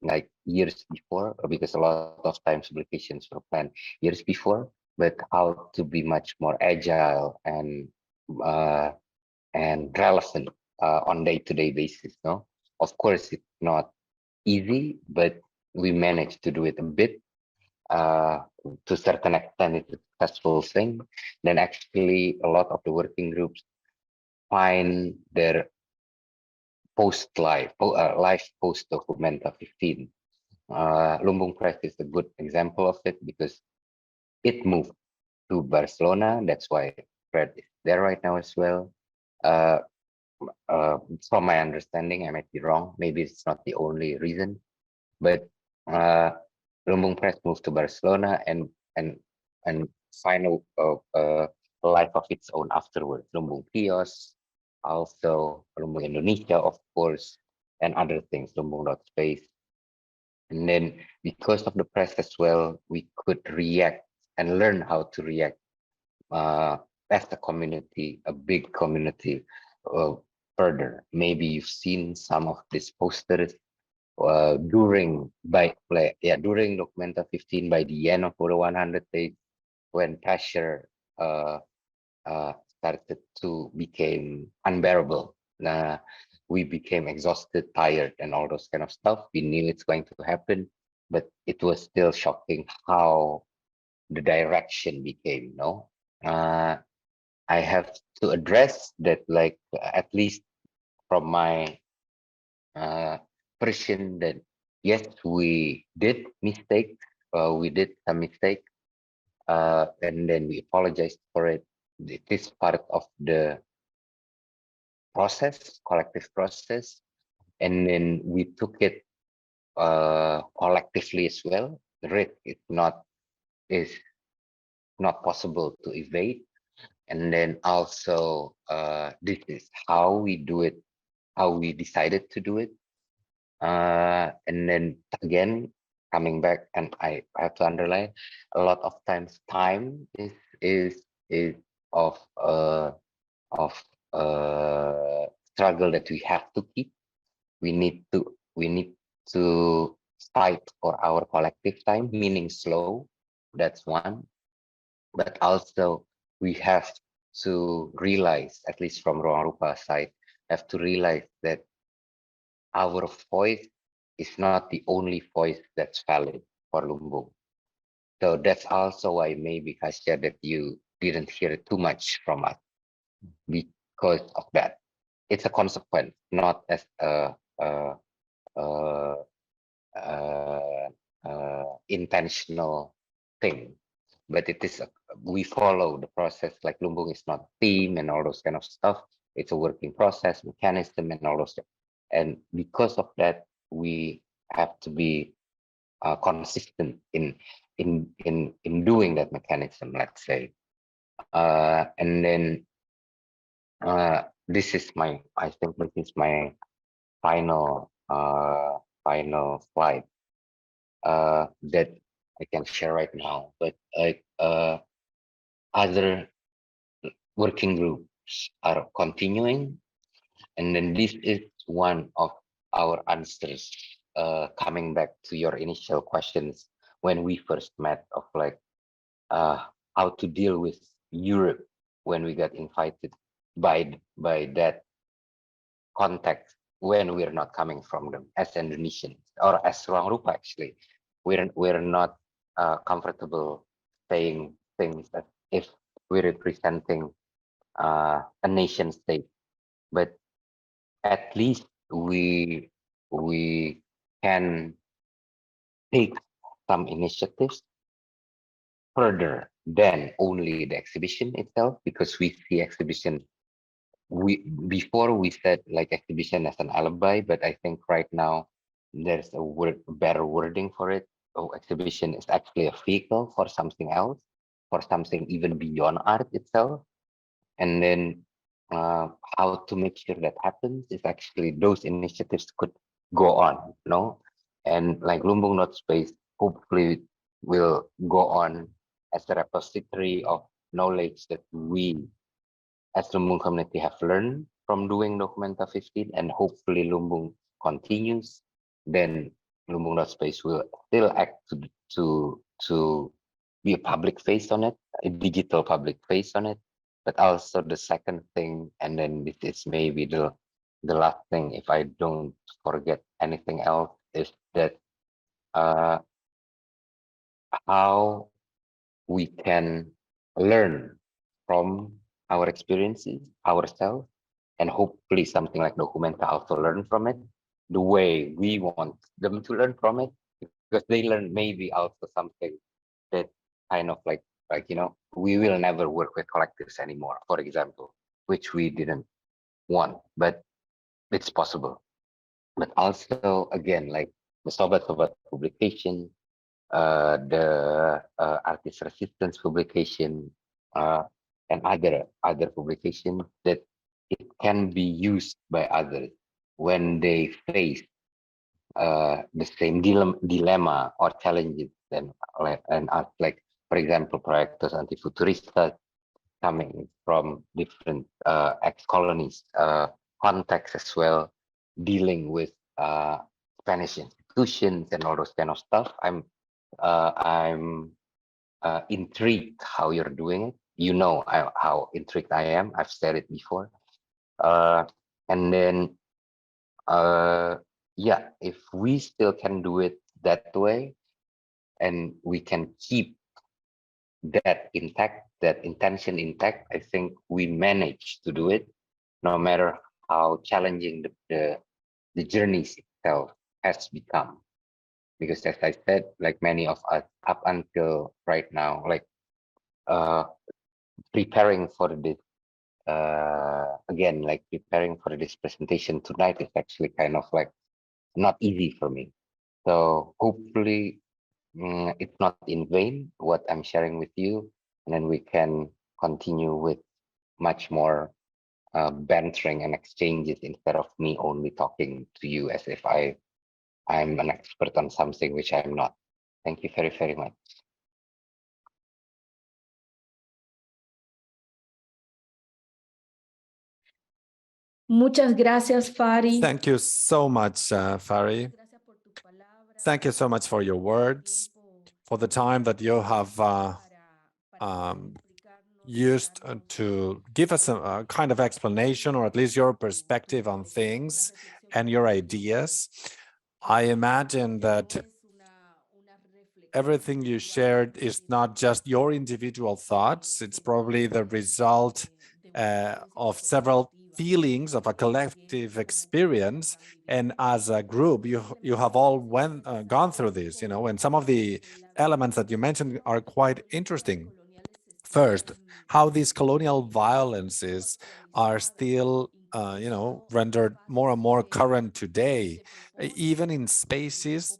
like years before, because a lot of times publications were planned years before, but how to be much more agile and relevant on day-to-day basis. No, of course it's not easy, but we managed to do it a bit. To a certain extent, it's a successful thing. Then actually a lot of the working groups find their live post Documenta 15. Lumbung Press is a good example of it, because it moved to Barcelona. That's why Fred is there right now as well. From my understanding, I might be wrong. Maybe it's not the only reason, but Lumbung Press moved to Barcelona and find a life of its own afterwards. Lumbung Kios, also Lumbung Indonesia, of course, and other things, Lumbung Space. And then because of the press as well, we could react and learn how to react as a community, a big community further. Maybe you've seen some of these posters during Documenta 15, by the end of the 100 days, when pressure started to become unbearable. We became exhausted, tired, and all those kind of stuff. We knew it's going to happen, but it was still shocking how the direction became, no? I have to address that, like, at least from my version, that yes, we did mistake, we did some mistake, and then we apologized for it. It is part of the process, collective process, and then we took it collectively as well. The risk is not possible to evade, and then also this is how we do it, how we decided to do it, and then again coming back, and I have to underline, a lot of times time is of struggle that we have to keep. We need to fight for our collective time, meaning slow. That's one. But also we have to realize, at least from ruangrupa side, have to realize that our voice is not the only voice that's valid for Lumbung. So that's also why maybe Kasia, that you didn't hear too much from us because of that. It's a consequence, not as a intentional thing, but it is we follow the process. Like Lumbung is not team and all those kind of stuff. It's a working process, mechanism, and all those stuff. And because of that, we have to be consistent in doing that mechanism, let's say. And then this is my, I think this is my final final slide that I can share right now. But like other working groups are continuing, and then this is one of our answers coming back to your initial questions when we first met, of like how to deal with Europe when we got invited by that context, when we're not coming from them as Indonesians or as ruangrupa. Actually, we're not comfortable saying things that if we're representing a nation state, but at least we can take some initiatives further than only the exhibition itself, because we see exhibition, before we said like exhibition as an alibi, but I think right now there's a better wording for it. Oh, exhibition is actually a vehicle for something else, for something even beyond art itself. And then how to make sure that happens is actually those initiatives could go on, no? And like Lumbung Not Space hopefully will go on as a repository of knowledge that we as Lumbung community have learned from doing Documenta 15, and hopefully Lumbung continues. Then Lumbung Not Space will still act to be a public face on it, a digital public face on it. But also the second thing, and then this is maybe the last thing, if I don't forget anything else, is that how we can learn from our experiences ourselves, and hopefully something like Documenta also learn from it the way we want them to learn from it, because they learn maybe also something that kind of like we will never work with collectives anymore, for example, which we didn't want, but it's possible. But also again, like the sobat publication, the artist resistance publication, and other publications, that it can be used by others when they face the same dilemma or challenges and us. Like, for example, proyectos antifuturistas coming from different ex-colonies contexts as well, dealing with Spanish institutions and all those kind of stuff. I'm intrigued how you're doing it. You know how intrigued I am. I've said it before. And then, yeah, if we still can do it that way, and we can keep that intact, that intention intact, I think we manage to do it, no matter how challenging the journeys itself has become. Because as I said, like many of us up until right now, like preparing for this, again, like preparing for this presentation tonight is actually kind of like not easy for me. So hopefully it's not in vain what I'm sharing with you, and then we can continue with much more bantering and exchanges instead of me only talking to you as if I'm an expert on something which I'm not. Thank you very, very much. Muchas gracias, Farid. Thank you so much, Farid. Thank you so much for your words, for the time that you have used to give us a kind of explanation, or at least your perspective on things and your ideas. I imagine that everything you shared is not just your individual thoughts, it's probably the result of several feelings of a collective experience, and as a group you have all gone through this, and some of the elements that you mentioned are quite interesting. First, how these colonial violences are still rendered more and more current today, even in spaces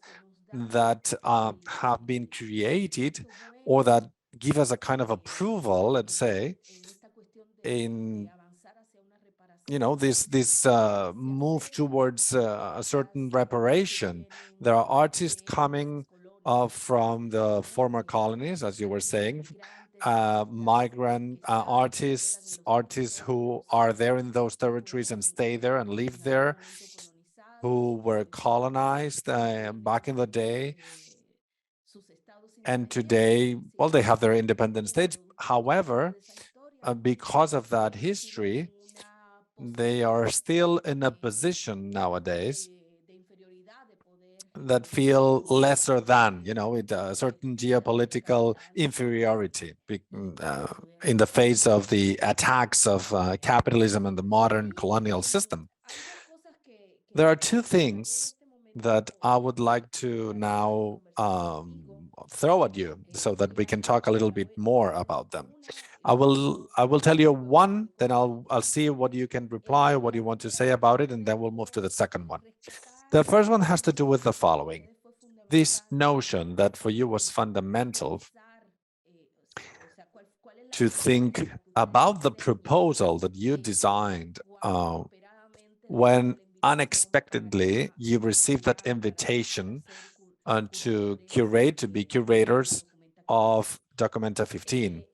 that have been created or that give us a kind of approval, let's say, in this move towards a certain reparation. There are artists coming from the former colonies, as you were saying, migrant artists who are there in those territories and stay there and live there, who were colonized back in the day, and today, well, they have their independent states. However, because of that history, they are still in a position nowadays that feel lesser than, with a certain geopolitical inferiority in the face of the attacks of capitalism and the modern colonial system. There are two things that I would like to now throw at you so that we can talk a little bit more about them. I will tell you one, then I'll see what you can reply, what you want to say about it, and then we'll move to the second one. The first one has to do with the following. This notion that for you was fundamental to think about the proposal that you designed when unexpectedly you received that invitation to be curators of Documenta 15.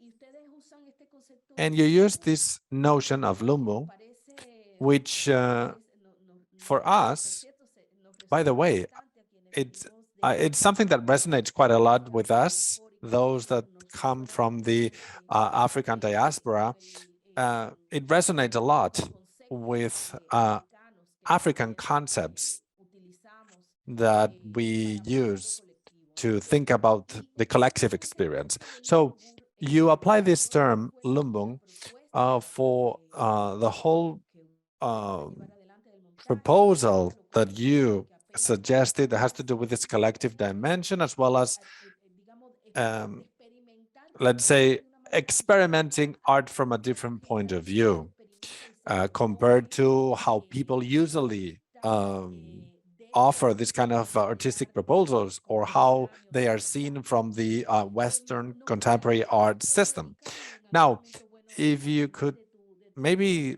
And you use this notion of Lumbung, which for us, by the way, it's something that resonates quite a lot with us, those that come from the African diaspora. It resonates a lot with African concepts that we use to think about the collective experience. So you apply this term, Lumbung, for the whole proposal that you suggested that has to do with this collective dimension, as well as, let's say, experimenting art from a different point of view, compared to how people usually offer this kind of artistic proposals, or how they are seen from the Western contemporary art system. Now, if you could maybe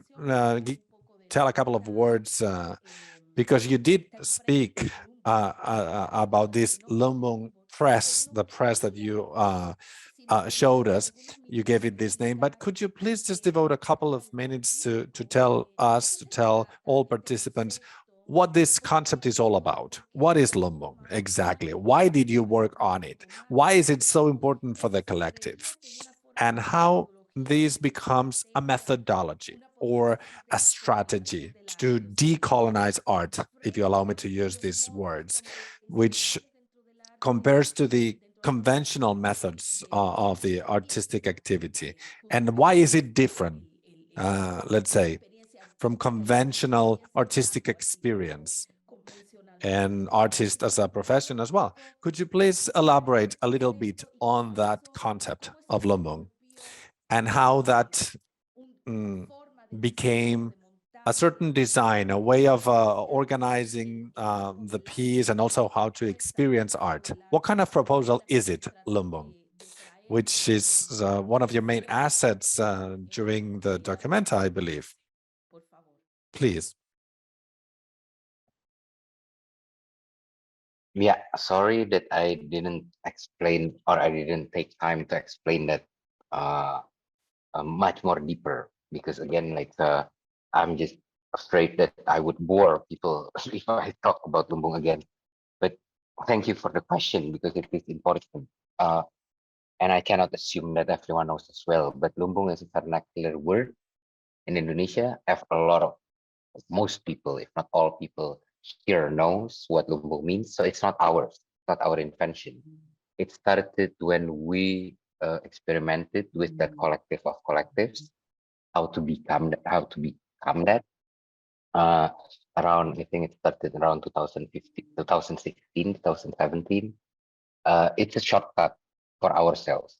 tell a couple of words, because you did speak about this Lumbung press, the press that you showed us. You gave it this name, but could you please just devote a couple of minutes to tell us, to tell all participants, what this concept is all about? What is Lumbung exactly? Why did you work on it? Why is it so important for the collective? And how this becomes a methodology or a strategy to decolonize art, if you allow me to use these words, which compares to the conventional methods of the artistic activity. And why is it different, let's say, from conventional artistic experience and artist as a profession as well? Could you please elaborate a little bit on that concept of Lumbung and how that became a certain design, a way of organizing the piece, and also how to experience art? What kind of proposal is it, Lumbung, which is one of your main assets during the documenta, I believe? Please. Yeah, sorry that I didn't explain, or I didn't take time to explain that much more deeper, because again, like I'm just afraid that I would bore people if I talk about Lumbung again. But thank you for the question, because it is important. And I cannot assume that everyone knows as well, but Lumbung is a vernacular word in Indonesia. Most people, if not all people here, knows what Lumbung means. So it's not ours, not our invention. It started when we experimented with that collective of collectives, how to become that. Around, I think it started around 2015, 2016, 2017. It's a shortcut for ourselves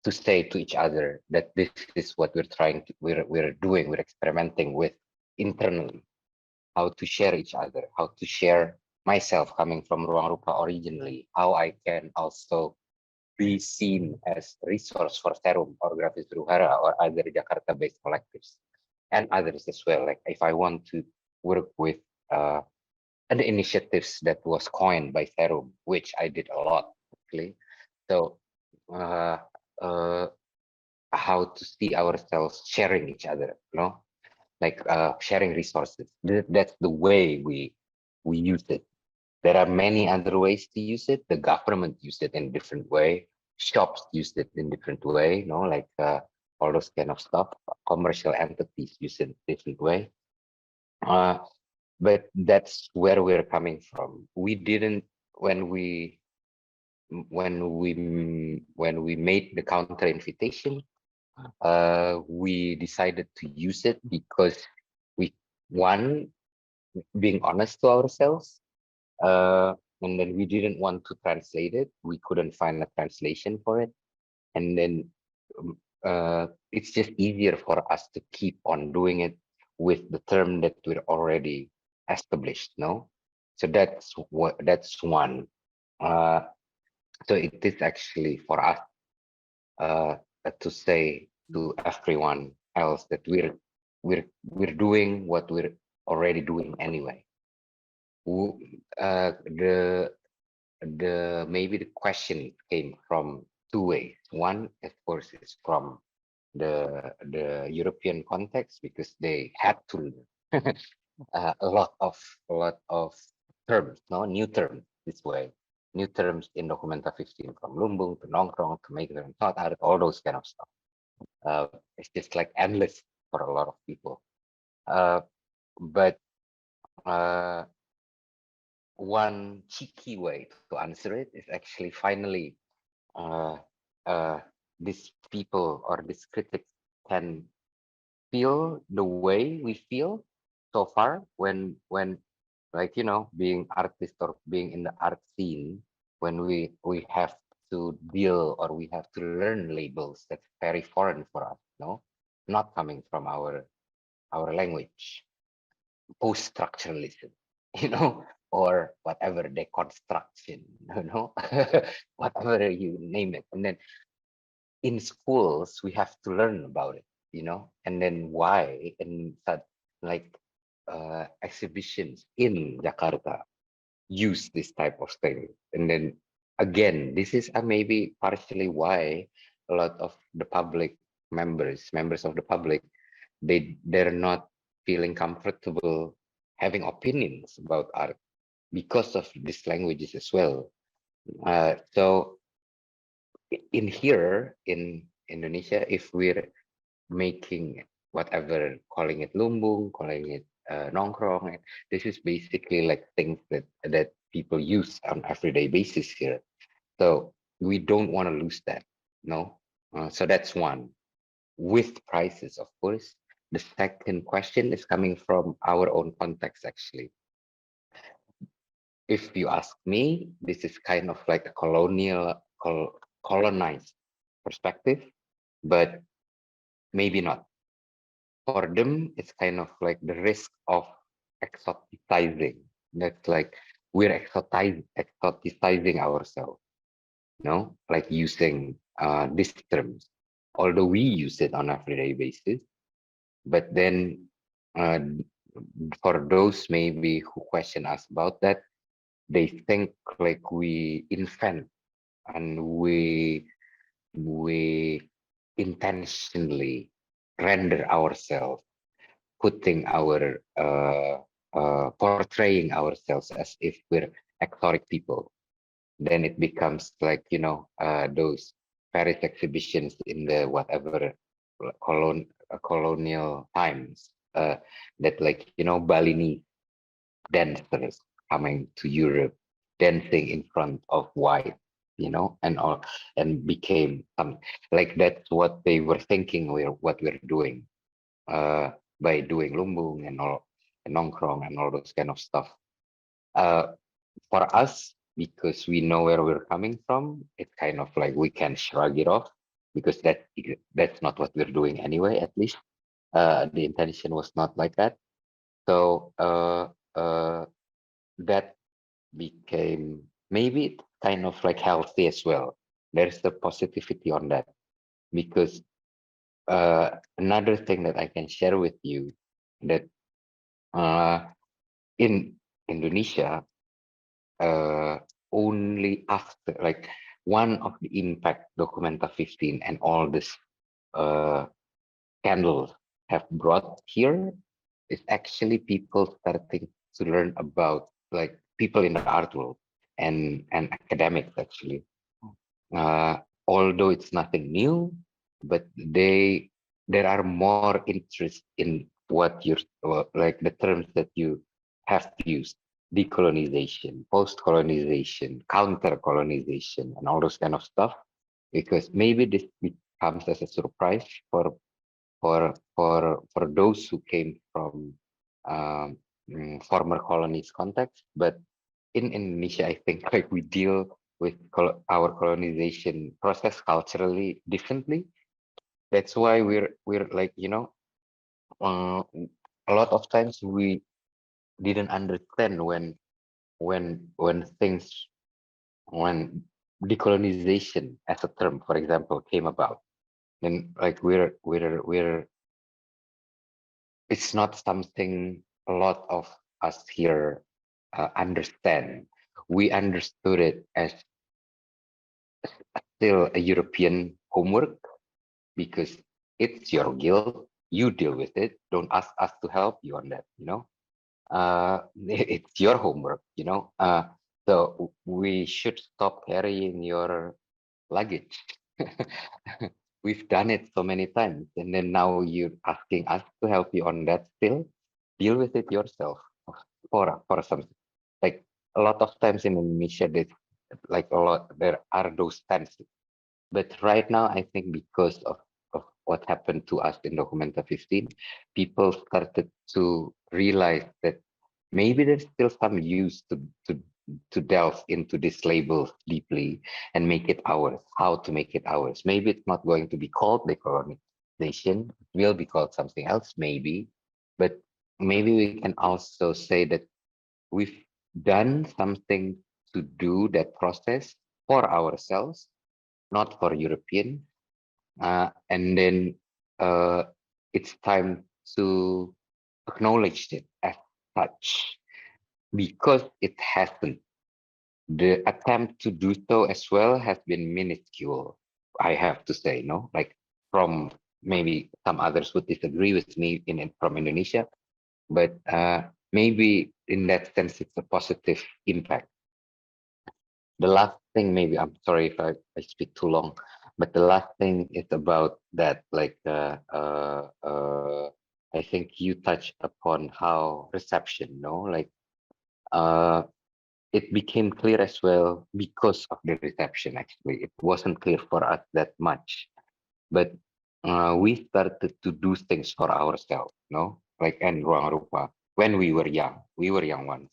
to say to each other that this is what we're doing, we're experimenting with internally, how to share each other, how to share myself coming from Ruangrupa originally, how I can also be seen as a resource for Serum or Grafis Ruhara or other Jakarta-based collectives and others as well. Like if I want to work with the initiatives that was coined by Serum, which I did a lot actually. So how to see ourselves sharing each other, like sharing resources. That's the way we use it. There are many other ways to use it. The government used it in a different way. Shops used it in a different way, like all those kind of stuff. Commercial entities use it in a different way. But that's where we're coming from. We didn't, when we made the counter invitation, we decided to use it because being honest to ourselves, and then we didn't want to translate it. We couldn't find a translation for it. And then it's just easier for us to keep on doing it with the term that we're already established, no? So that's one. So it is actually for us to say to everyone else that we're doing what we're already doing anyway. Maybe the question came from two ways. One, of course, is from the European context, because they had to learn a lot of terms, new terms this way, new terms in Documenta 15, from Lumbung to Nongkrong to Maker and Thought Art, all those kind of stuff. It's just like endless for a lot of people. But one cheeky way to answer it is actually finally these people or these critics can feel the way we feel so far when like being artist or being in the art scene, when we have to deal or we have to learn labels that's very foreign for us, not coming from our language, post-structuralism, or whatever, deconstruction, whatever you name it. And then in schools, we have to learn about it. you know, and then why, and that like exhibitions in Jakarta use this type of thing. And then again, this is maybe partially why a lot of the public members of the public, they're not feeling comfortable having opinions about art because of these languages as well. So in here in Indonesia, if we're making whatever, calling it lumbung, calling it nongkrong, this is basically like things that people use on everyday basis here. So we don't want to lose that, no. So that's one. With prices, of course. The second question is coming from our own context, actually. If you ask me, this is kind of like a colonized perspective, but maybe not. For them, it's kind of like the risk of exoticizing. That's like we're exoticizing ourselves, no? Like using these terms, although we use it on an everyday basis. But then for those maybe who question us about that, they think like we invent and we intentionally render ourselves, putting our portraying ourselves as if we're exotic people. Then it becomes like, you know, those Paris exhibitions in the whatever colonial times, that like, you know, Balinese dancers coming to Europe, dancing in front of white, you know, and all, and became like that's what they were thinking what we're doing by doing lumbung and all, and nongkrong and all those kind of stuff. For us, because we know where we're coming from, it's kind of like we can shrug it off, because that's not what we're doing anyway. At least the intention was not like that. So that became maybe kind of like healthy as well. There's the positivity on that, because another thing that I can share with you, that in Indonesia, only after like one of the impact Documenta 15 and all this scandals have brought here is actually people starting to learn about like people in the art world and academics actually. Although it's nothing new, but there are more interest in what you're like the terms that you have used: decolonization, post-colonization, counter-colonization, and all those kind of stuff, because maybe this becomes as a surprise for those who came from former colonies context. But in Indonesia, I think like we deal with our colonization process culturally differently. That's why we're like, you know, a lot of times we didn't understand when decolonization as a term, for example, came about. And like it's not something a lot of us here understand. We understood it as still a European homework, because it's your guild, you deal with it. Don't ask us to help you on that, you know. It's your homework, you know. So we should stop carrying your luggage. We've done it so many times, and then now you're asking us to help you on that. Still, deal with it yourself. For something, like a lot of times in Indonesia, like there are those tensions. But right now, I think because of what happened to us in Documenta 15, people started to realize that maybe there's still some use to delve into these labels deeply and make it ours. How to make it ours? Maybe it's not going to be called decolonization. It will be called something else, maybe. But maybe we can also say that we've done something to do that process for ourselves, not for European. And then it's time to acknowledge it as such because it hasn't. The attempt to do so as well has been minuscule, I have to say, no? Like from maybe some others would disagree with me from Indonesia, but maybe in that sense, it's a positive impact. The last thing, maybe, I'm sorry if I speak too long, but the last thing is about that, like, I think you touched upon how reception, no? Like, it became clear as well because of the reception, actually. It wasn't clear for us that much, but we started to do things for ourselves, no? Like, and ruangrupa, when we were young ones.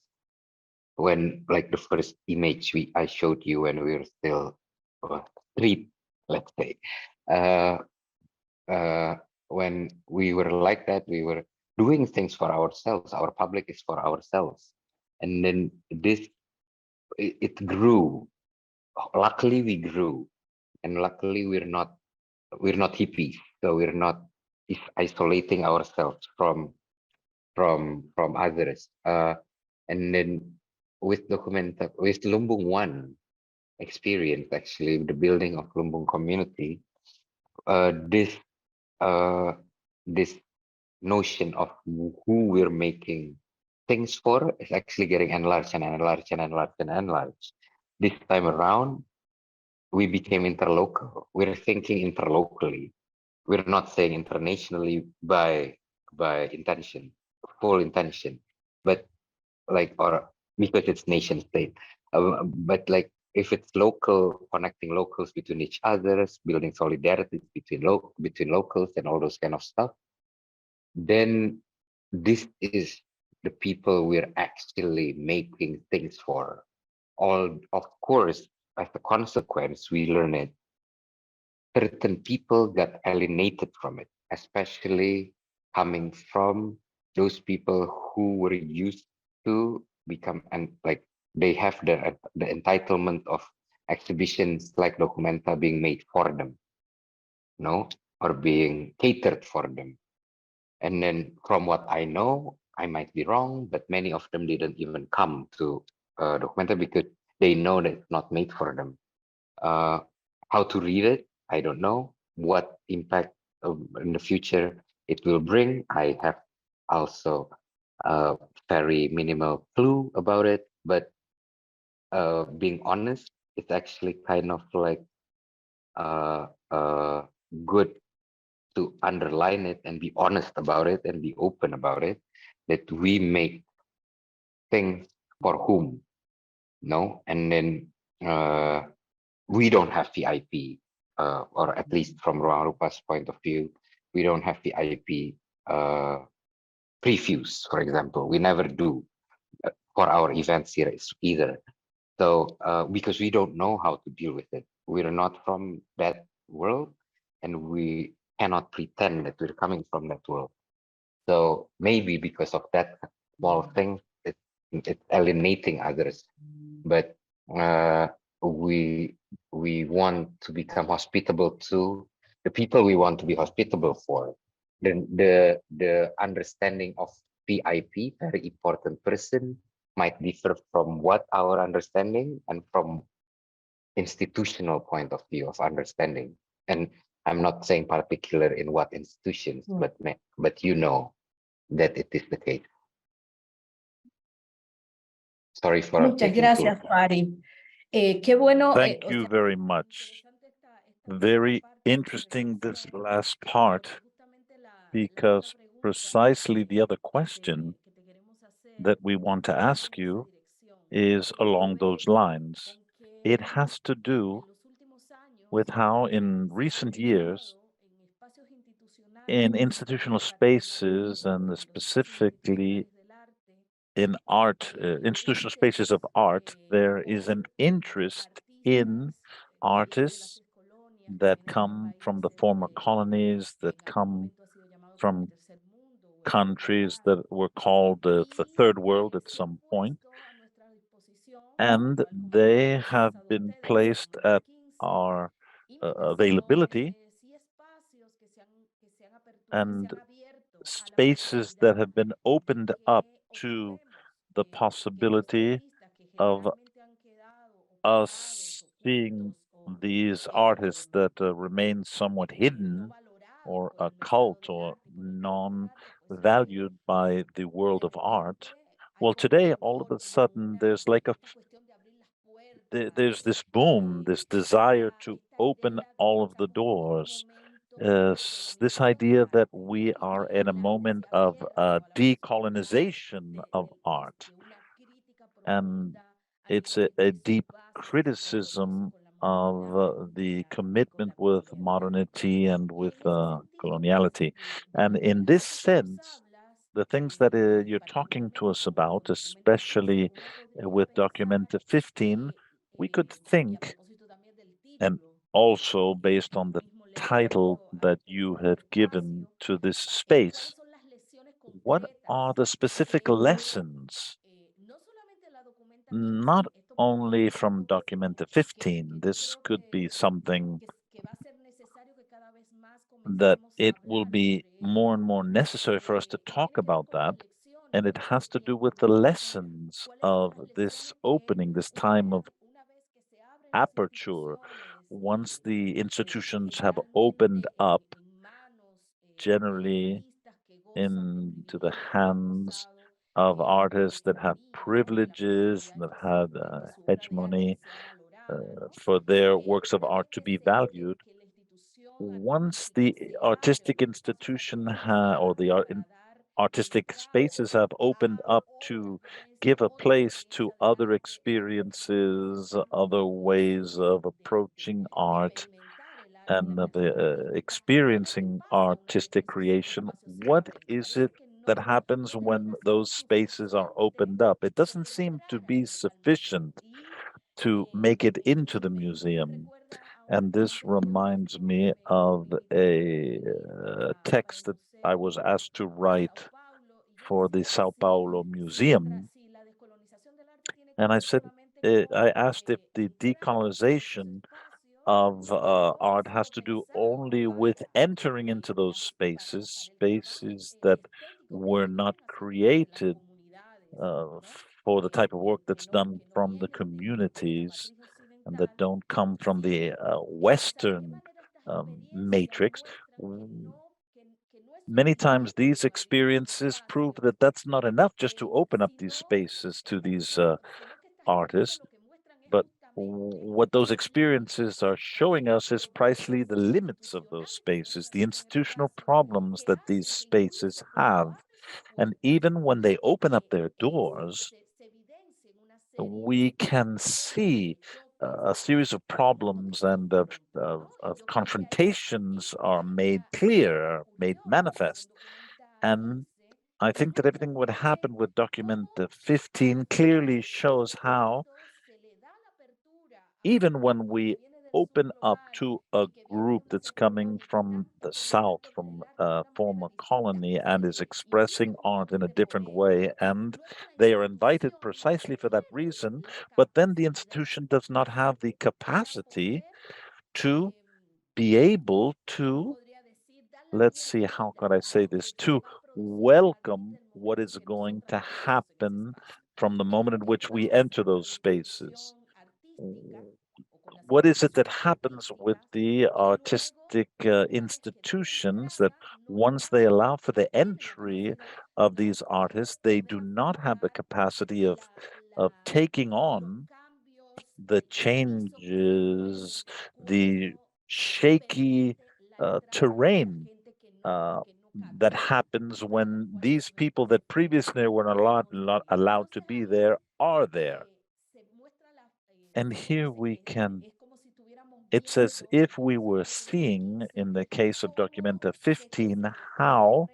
When, like, the first image I showed you when we were still street, let's say, uh, when we were like that, we were doing things for ourselves. Our public is for ourselves, and then it grew. Luckily, we grew, and luckily we're not hippies, so we're not isolating ourselves from others. And then with Lumbung One experience, actually, the building of Lumbung community, this this notion of who we're making things for is actually getting enlarged and enlarged and enlarged and enlarged. This time around, we became interlocal. We're thinking interlocally. We're not saying internationally by intention, full intention, but like, or because it's nation state. But like, if it's local, connecting locals between each others, building solidarity between locals and all those kind of stuff, then this is the people we're actually making things for. All, of course, as a consequence, we learn it. Certain people got alienated from it, especially coming from those people who were used to become, and like, they have the entitlement of exhibitions like documenta being made for them, no, or being catered for them. And then from what I know, I might be wrong, but many of them didn't even come to documenta because they know that it's not made for them. How to read it, I don't know. What impact in the future it will bring, I have also a very minimal clue about it. But being honest, it's actually kind of like good to underline it and be honest about it and be open about it, that we make things for whom, no? And then we don't have VIP, or at least from ruangrupa's point of view, we don't have VIP previews, for example. We never do for our events here either. So because we don't know how to deal with it, we're not from that world, and we cannot pretend that we're coming from that world. So maybe because of that small thing, it's alienating others. But we want to become hospitable to the people we want to be hospitable for. Then the understanding of VIP, very important person, might differ from what our understanding and from institutional point of view of understanding. And I'm not saying particular in what institutions, but you know that it is the case. Sorry for Muchas gracias, Farid. Qué bueno. Thank you very much. Very interesting, this last part, because precisely the other question that we want to ask you is along those lines. It has to do with how in recent years in institutional spaces, and specifically in art, institutional spaces of art, there is an interest in artists that come from the former colonies, that come from countries that were called the third world at some point, and they have been placed at our availability and spaces that have been opened up to the possibility of us seeing these artists that remain somewhat hidden or occult or non-valued by the world of art. Well, today, all of a sudden, there's like there's this boom, this desire to open all of the doors. This idea that we are in a moment of decolonization of art. And it's a deep criticism of the commitment with modernity and with coloniality. And in this sense, the things that you're talking to us about, especially with Documenta 15, we could think, and also based on the title that you have given to this space, what are the specific lessons, not only from Documenta 15, this could be something that it will be more and more necessary for us to talk about that. And it has to do with the lessons of this opening, this time of aperture. Once the institutions have opened up, generally into the hands of artists that have privileges, that have hegemony for their works of art to be valued. Once the artistic institution or the artistic spaces have opened up to give a place to other experiences, other ways of approaching art, and of experiencing artistic creation, what is it that happens when those spaces are opened up? It doesn't seem to be sufficient to make it into the museum. And this reminds me of a text that I was asked to write for the Sao Paulo Museum. And I said, I asked if the decolonization of art has to do only with entering into those spaces, spaces that were not created for the type of work that's done from the communities and that don't come from the Western matrix. Many times these experiences prove that that's not enough just to open up these spaces to these artists, but what those experiences are showing us is precisely the limits of those spaces, the institutional problems that these spaces have. And even when they open up their doors, we can see a series of problems and of confrontations are made clear, made manifest. And I think that everything what happened with Documenta 15 clearly shows how, even when we open up to a group that's coming from the South, from a former colony, and is expressing art in a different way, and they are invited precisely for that reason, but then the institution does not have the capacity to be able to, let's see, how could I say this, to welcome what is going to happen from the moment in which we enter those spaces. What is it that happens with the artistic institutions that once they allow for the entry of these artists, they do not have the capacity of taking on the changes, the shaky terrain that happens when these people that previously were not allowed to be there are there. And here we can, it's as if we were seeing, in the case of Documenta 15, how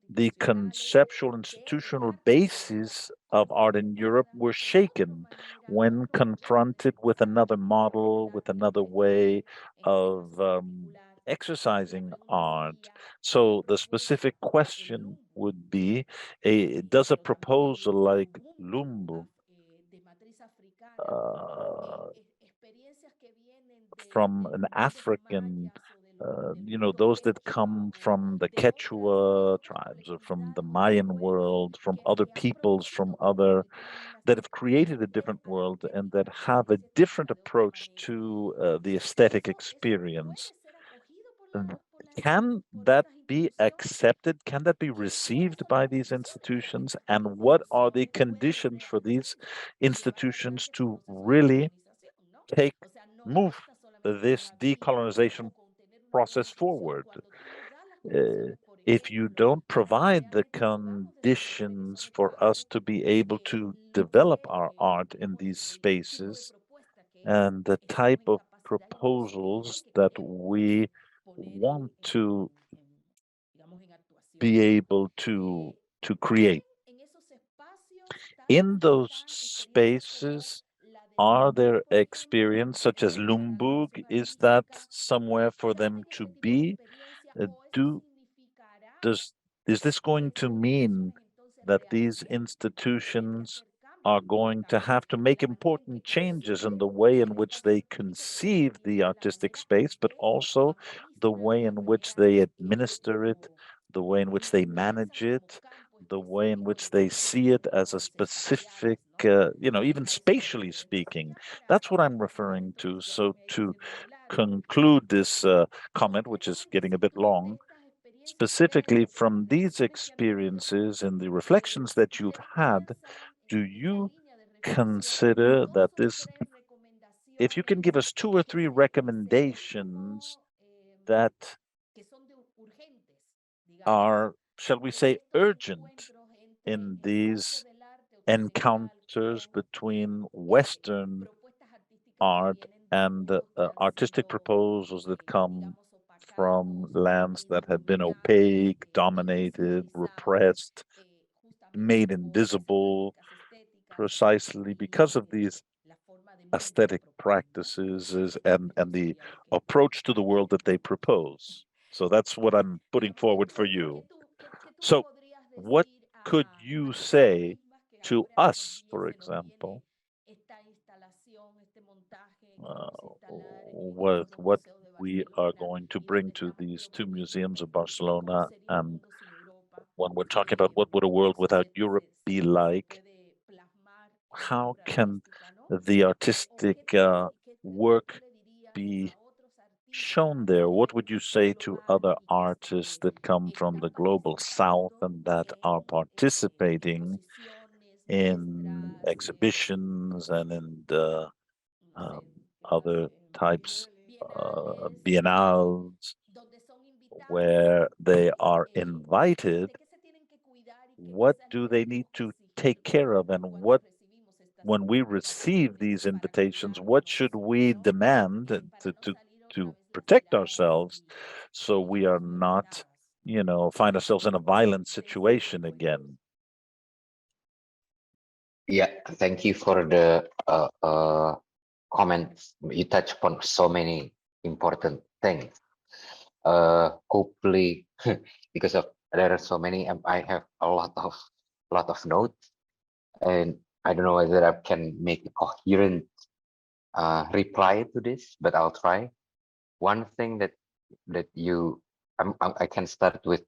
the conceptual institutional basis of art in Europe were shaken when confronted with another model, with another way of exercising art. So the specific question would be, does a proposal like Lumbung from an African, those that come from the Quechua tribes or from the Mayan world, from other peoples, from other, that have created a different world and that have a different approach to the aesthetic experience. Can that be accepted? Can that be received by these institutions? And what are the conditions for these institutions to really move this decolonization process forward? If you don't provide the conditions for us to be able to develop our art in these spaces and the type of proposals that we want to be able to create. In those spaces, are there experience such as Lumbung? Is that somewhere for them to be? Do is this going to mean that these institutions are going to have to make important changes in the way in which they conceive the artistic space, but also the way in which they administer it, the way in which they manage it, the way in which they see it as a specific, even spatially speaking? That's what I'm referring to. So to conclude this comment, which is getting a bit long, specifically from these experiences and the reflections that you've had, do you consider that if you can give us 2 or 3 recommendations that are, shall we say, urgent in these encounters between Western art and artistic proposals that come from lands that have been opaque, dominated, repressed, made invisible, precisely because of these aesthetic practices and the approach to the world that they propose? So that's what I'm putting forward for you. So what could you say to us, for example, with what we are going to bring to these 2 museums of Barcelona? And when we're talking about what would a world without Europe be like, how can the artistic work be shown there? What would you say to other artists that come from the global south and that are participating in exhibitions and in the other types biennales where they are invited? What do they need to take care of, and when we receive these invitations, what should we demand to protect ourselves so we are not, find ourselves in a violent situation again? Yeah, thank you for the comments. You touch upon so many important things. Hopefully, because of there are so many, I have a lot of notes, and I don't know whether I can make a coherent reply to this, but I'll try. One thing that I can start with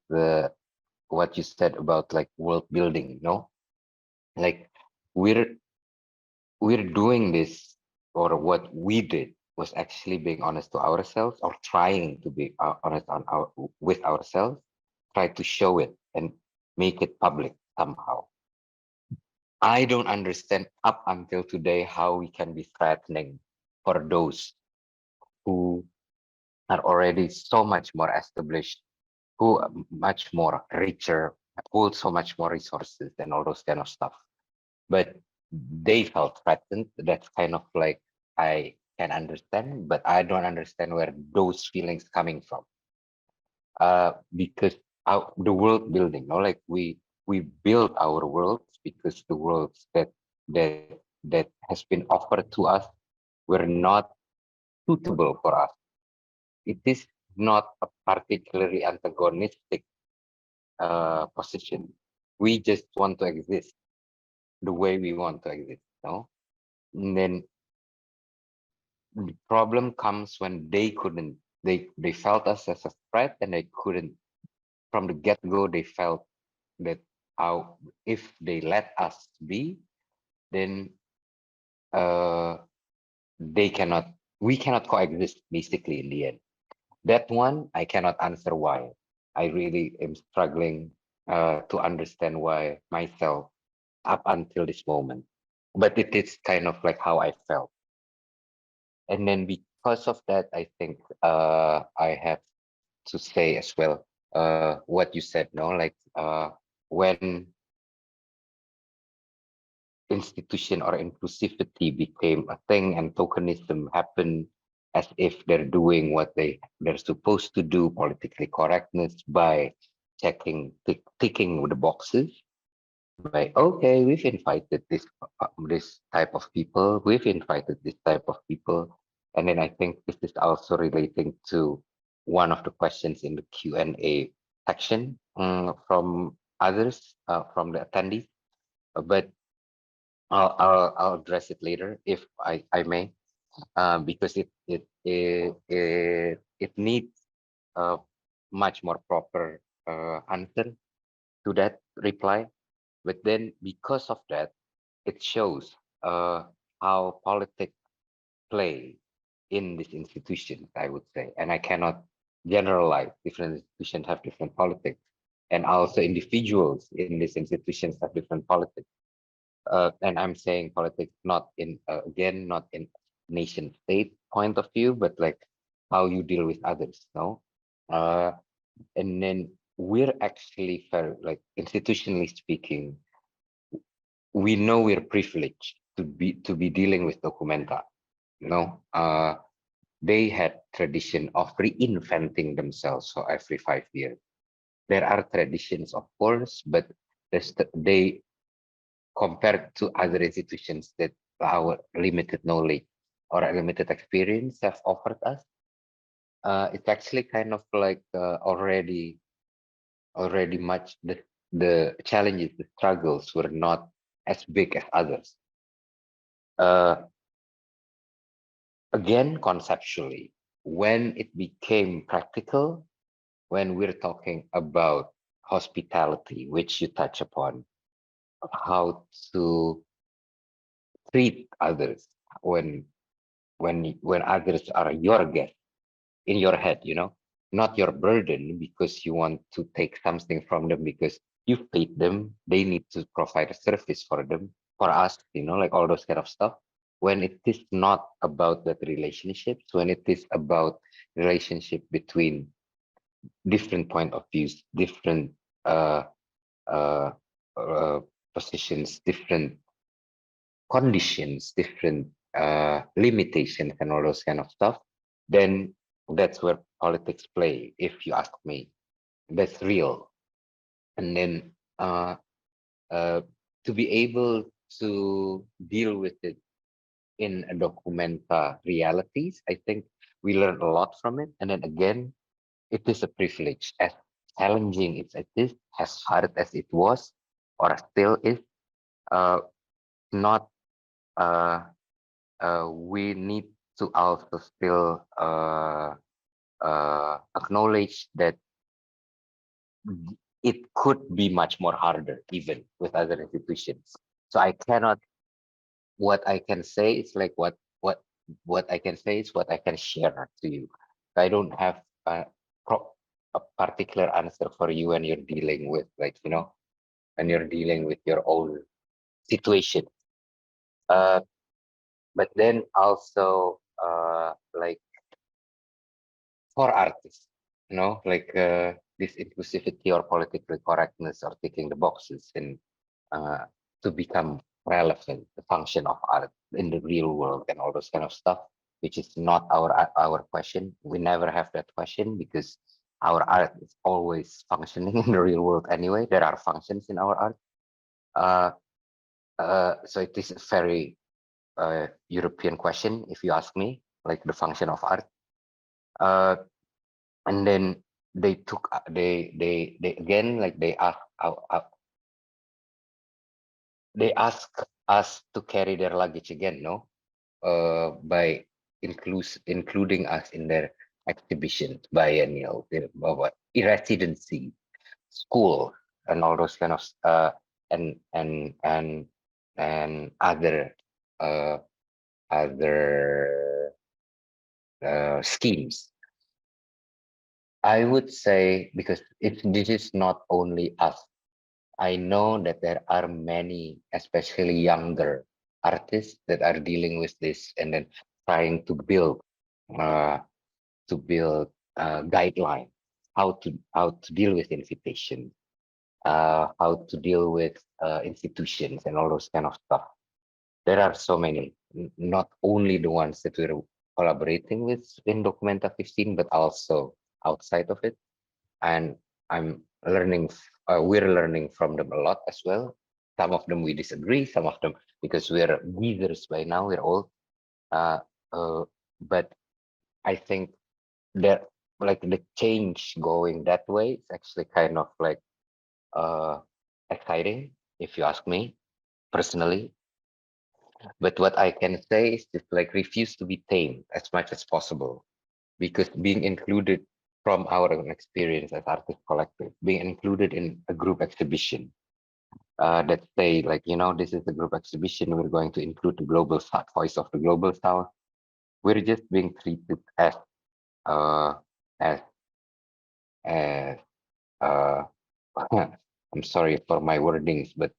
what you said about like world building. Like we're doing this, or what we did was actually being honest to ourselves, or trying to be honest with ourselves, try to show it and make it public somehow. I don't understand up until today how we can be threatening for those who are already so much more established, who are much more richer, hold so much more resources and all those kind of stuff. But they felt threatened. That's kind of like, I can understand, but I don't understand where those feelings coming from. Because the world building, like we build our worlds because the worlds that has been offered to us were not suitable for us. It is not a particularly antagonistic position. We just want to exist the way we want to exist, And then the problem comes when they couldn't, they felt us as a threat, and they couldn't, from the get-go, they felt that if they let us be, then we cannot coexist, basically, in the end. That one, I cannot answer why. I really am struggling to understand why myself up until this moment. But it is kind of like how I felt. And then because of that, I think I have to say as well what you said, no? Like when institution or inclusivity became a thing and tokenism happened as if they're doing what they're supposed to do, politically correctness, by ticking the boxes, by, okay, we've invited this type of people, we've invited this type of people. And then I think this is also relating to one of the questions in the Q&A section from others, from the attendees, but I'll address it later if I may, because it needs a much more proper answer to that reply. But then because of that, it shows how politics play in this institution, I would say. And I cannot generalize. Different institutions have different politics, and also individuals in these institutions have different politics. And I'm saying politics not in again, not in nation state point of view, but like how you deal with others, no? And then we're actually very, like, institutionally speaking, we know we're privileged to be dealing with documenta, you know. They had tradition of reinventing themselves for every 5 years. There are traditions, of course, but they, compared to other institutions that our limited knowledge or limited experience have offered us, it's actually kind of like already much the challenges, the struggles were not as big as others. Again, conceptually, when it became practical, when we're talking about hospitality, which you touch upon, how to treat others when others are your guests in your head, you know, not your burden, because you want to take something from them because you've paid them, they need to provide a service for them, for us, you know, like all those kind of stuff. When it is not about that relationships, when it is about relationship between different point of views, different positions, different conditions, different limitations, and all those kind of stuff, then that's where politics play, if you ask me. That's real. And then to be able to deal with it in a documenta realities, I think we learn a lot from it. And then again, it is a privilege, as challenging as it is, as hard as it was, or still is, not we need to also still acknowledge that it could be much more harder even with other institutions. So I cannot, what I can say is like what I can say is what I can share to you. I don't have a particular answer for you when you're dealing with, like, you know, when you're dealing with your own situation. But then also like for artists, you know, like this inclusivity or politically correctness or ticking the boxes, and to become relevant, the function of art in the real world and all those kind of stuff, which is not our question. We never have that question because our art is always functioning in the real world anyway. There are functions in our art. So it is a very European question, if you ask me, like the function of art. And then they took they again, like they ask us to carry their luggage again, no, by including us in their exhibitions, biennial, residency, school, and all those kind of and other schemes. I would say, because this is not only us. I know that there are many, especially younger artists, that are dealing with this and then trying to build guidelines how to deal with invitation, how to deal with institutions and all those kind of stuff. There are so many, not only the ones that we're collaborating with in Documenta 15, but also outside of it. And I'm learning, we're learning from them a lot as well. Some of them we disagree, some of them because we're leaders by now, we're old. But I think that like the change going that way is actually kind of like exciting, if you ask me personally. But what I can say is just like refuse to be tamed as much as possible, because being included from our own experience as artist collective, being included in a group exhibition that say like, you know, this is a group exhibition, we're going to include the global South, voice of the global South. We're just being treated as I'm sorry for my wordings, but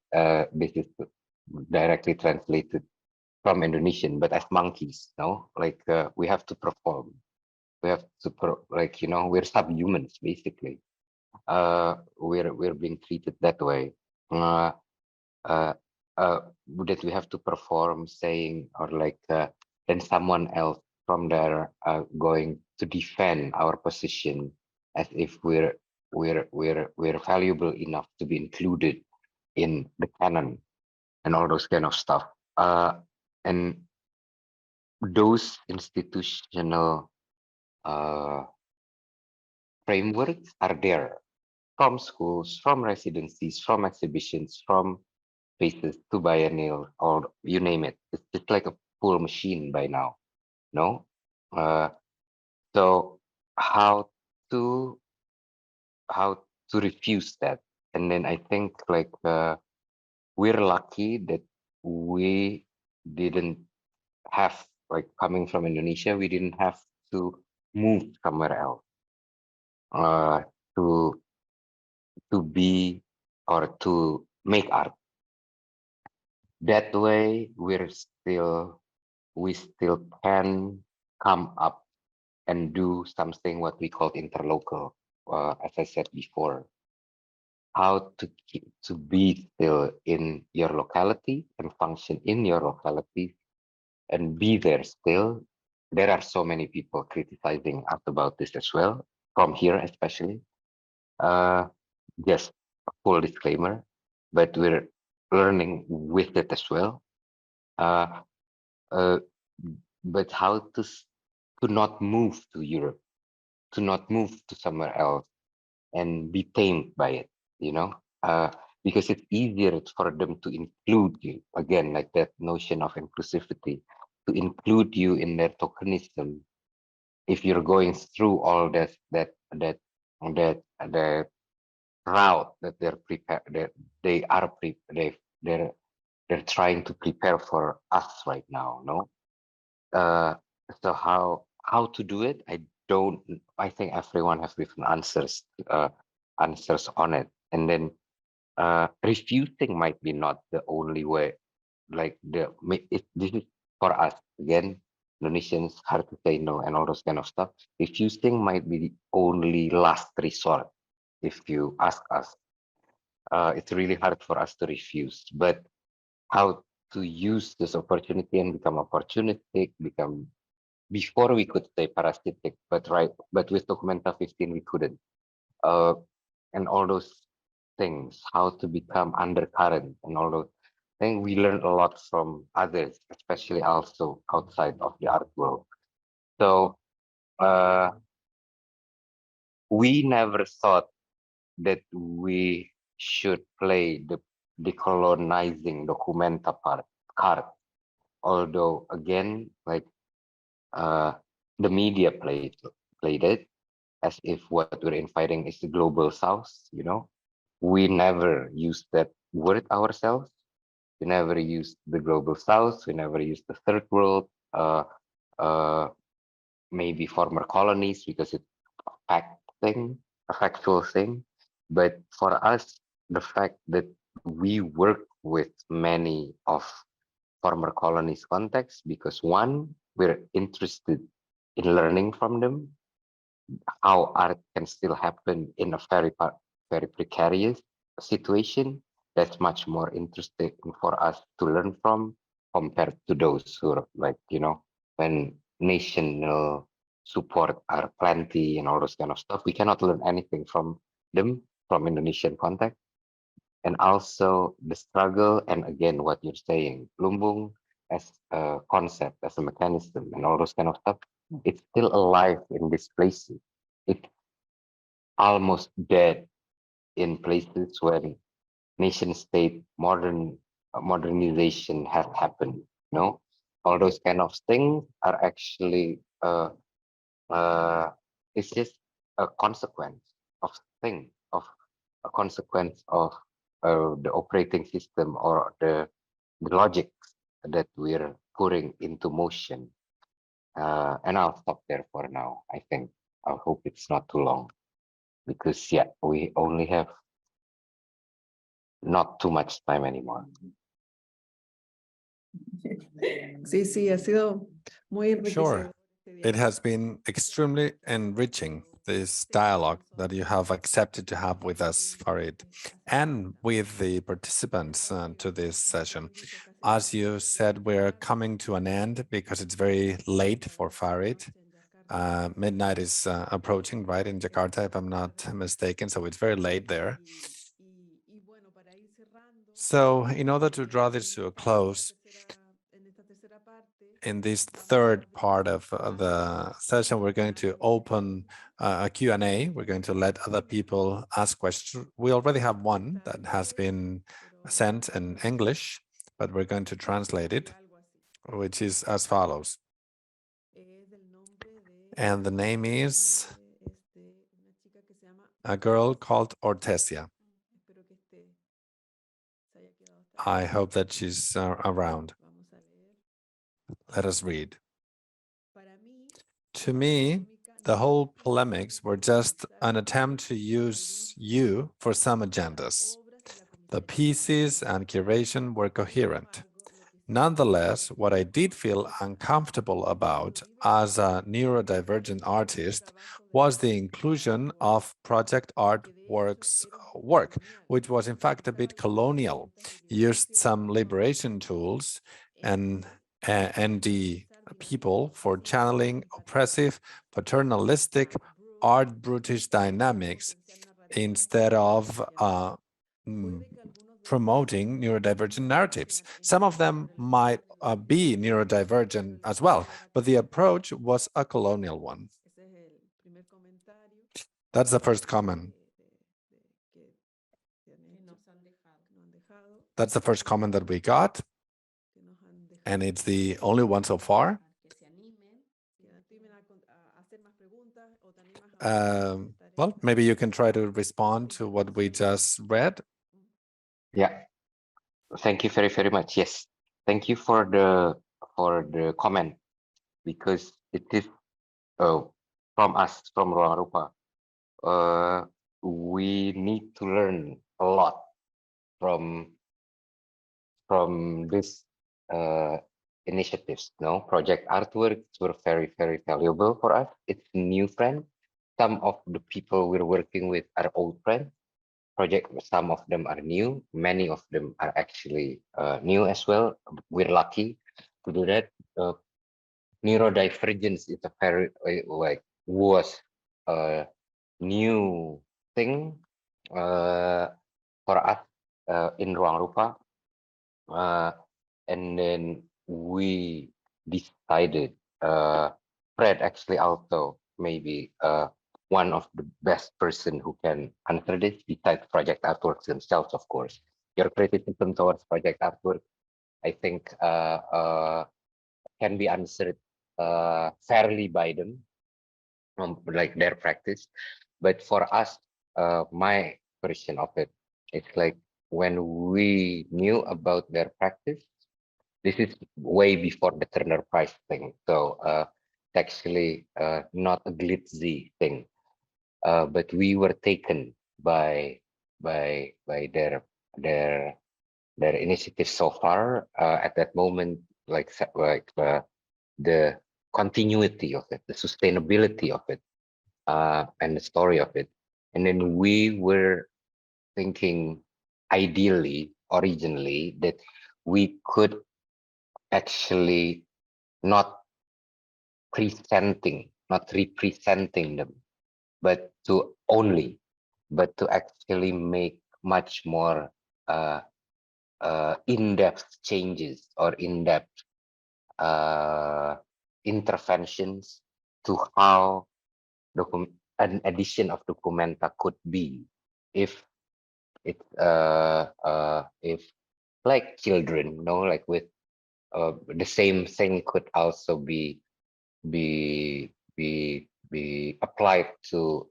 this is directly translated from Indonesian, but as monkeys, no? Like we have to perform. We have to like, you know, we're subhumans basically. We're being treated that way. That we have to perform, saying, or like then someone else from there going to defend our position as if we're valuable enough to be included in the canon and all those kind of stuff. And those institutional frameworks are there from schools, from residencies, from exhibitions, from spaces to biennial, or you name it. It's just like a full machine by now, no? So how to refuse that? And then I think like we're lucky that we didn't have, like coming from Indonesia, we didn't have to move somewhere else to be or to make art. That way we still can come up and do something what we call interlocal, as I said before. How to be still in your locality and function in your locality and be there still. There are so many people criticizing us about this as well, from here especially. Just a full disclaimer, but we're learning with it as well. But how to not move to Europe, to not move to somewhere else and be tamed by it, you know, because it's easier for them to include you, again, like that notion of inclusivity, to include you in their tokenism. If you're going through all that route that they're prepared, they're trying to prepare for us right now, no? So how to do it? I think everyone has different answers on it, and then refusing might be not the only way. Like this is for us again, Indonesians, hard to say no and all those kind of stuff. Refusing might be the only last resort. If you ask us, it's really hard for us to refuse. But how to use this opportunity and become opportunistic, before we could say parasitic, but with Documenta 15 we couldn't. And all those things, how to become undercurrent and all those things, we learned a lot from others, especially also outside of the art world. So we never thought that we should play the decolonizing Documenta card. Although again, like the media played it as if what we're inviting is the global south, you know. We never used that word ourselves. We never used the global south. We never used the third world, maybe former colonies, because it's a fact thing, a factual thing. But for us, the fact that we work with many of former colonies contexts, because one, we're interested in learning from them, how art can still happen in a very precarious situation. That's much more interesting for us to learn from compared to those who are like, you know, when national support are plenty and all those kind of stuff, we cannot learn anything from them from Indonesian context. And also the struggle, and again, what you're saying, Lumbung as a concept, as a mechanism, and all those kind of stuff, it's still alive in these places. It's almost dead in places when nation state modernization has happened. You know, all those kind of things are actually it's just a consequence of a consequence of the operating system or the logic that we're putting into motion. And I'll stop there for now. I think I hope it's not too long, because yeah, we only have not too much time anymore. Sí, sí, ha sido muy enriquecedor. Sure. It has been extremely enriching, this dialogue that you have accepted to have with us, Farid, and with the participants to this session. As you said, we're coming to an end because it's very late for Farid. Midnight is approaching, right, in Jakarta, if I'm not mistaken, so it's very late there. So in order to draw this to a close, in this third part of the session, we're going to open a Q&A. We're going to let other people ask questions. We already have one that has been sent in English, but we're going to translate it, which is as follows. And the name is a girl called Ortesia. I hope that she's around. Let us read. To me, the whole polemics were just an attempt to use you for some agendas. The pieces and curation were coherent. Nonetheless, what I did feel uncomfortable about as a neurodivergent artist was the inclusion of project artworks work, which was in fact a bit colonial, used some liberation tools and the people for channeling oppressive, paternalistic, art brutish dynamics instead of promoting neurodivergent narratives. Some of them might be neurodivergent as well, but the approach was a colonial one. That's the first comment. That's the first comment that we got, and it's the only one so far. Well, maybe you can try to respond to what we just read. Yeah, thank you very, very much. Yes, thank you for the comment, because it is from us, from Ruangrupa. We need to learn a lot from this initiatives. No, project artworks were very, very valuable for us. It's new friend. Some of the people we're working with are old friends. Some of them are new. Many of them are actually new as well. We're lucky to do that. Neurodivergence is a very was a new thing for us in Ruangrupa. And then we decided, Fred actually also maybe one of the best person who can answer this besides project artworks themselves, of course. Your criticism towards project artwork, I think, can be answered fairly by them, like their practice. But for us, my version of it, it's like when we knew about their practice, this is way before the Turner Prize thing. So it's actually not a glitzy thing, but we were taken by their initiative so far. At that moment, like the continuity of it, the sustainability of it, and the story of it. And then we were thinking ideally, originally, that we could actually not not representing them, but to actually make much more in-depth changes or in-depth interventions to how an edition of documenta could be if if like children, like with the same thing could also be applied to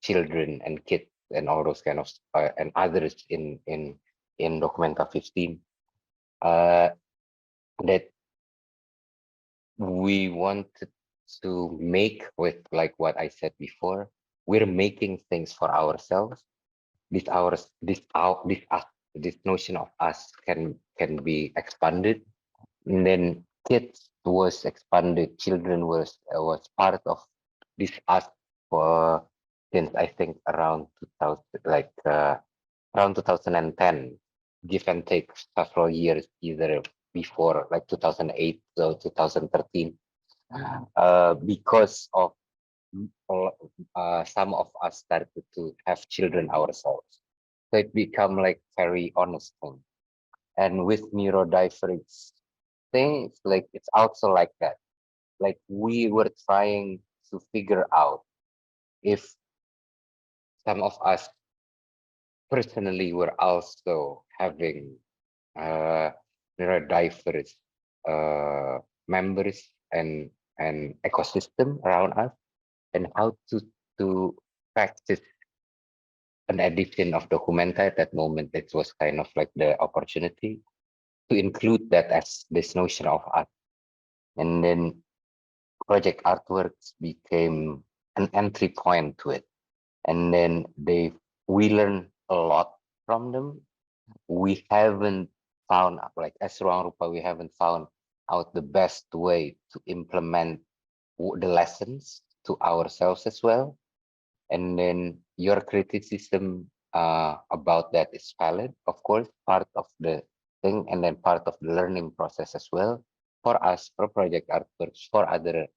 children and kids and all those kind of and others in documenta 15, that we wanted to make with, like what I said before, we're making things for ourselves. This notion of us can be expanded, and then kids was expanded, children was part of this us for since I think around 2000, like around 2010, give and take several years, either before like 2008 or 2013, because of some of us started to have children ourselves. So it become like very honest thing. And with neurodiverse things, like it's also like that. Like we were trying to figure out if some of us personally were also having neurodiverse members and ecosystem around us, and how to practice an edition of documenta. At that moment, it was kind of like the opportunity to include that as this notion of art. And then project artworks became an entry point to it. And then we learned a lot from them. We haven't found, like as ruangrupa, we haven't found out the best way to implement the lessons to ourselves as well. And then your criticism about that is valid, of course, part of the thing, and then part of the learning process as well for us, for project artworks, for other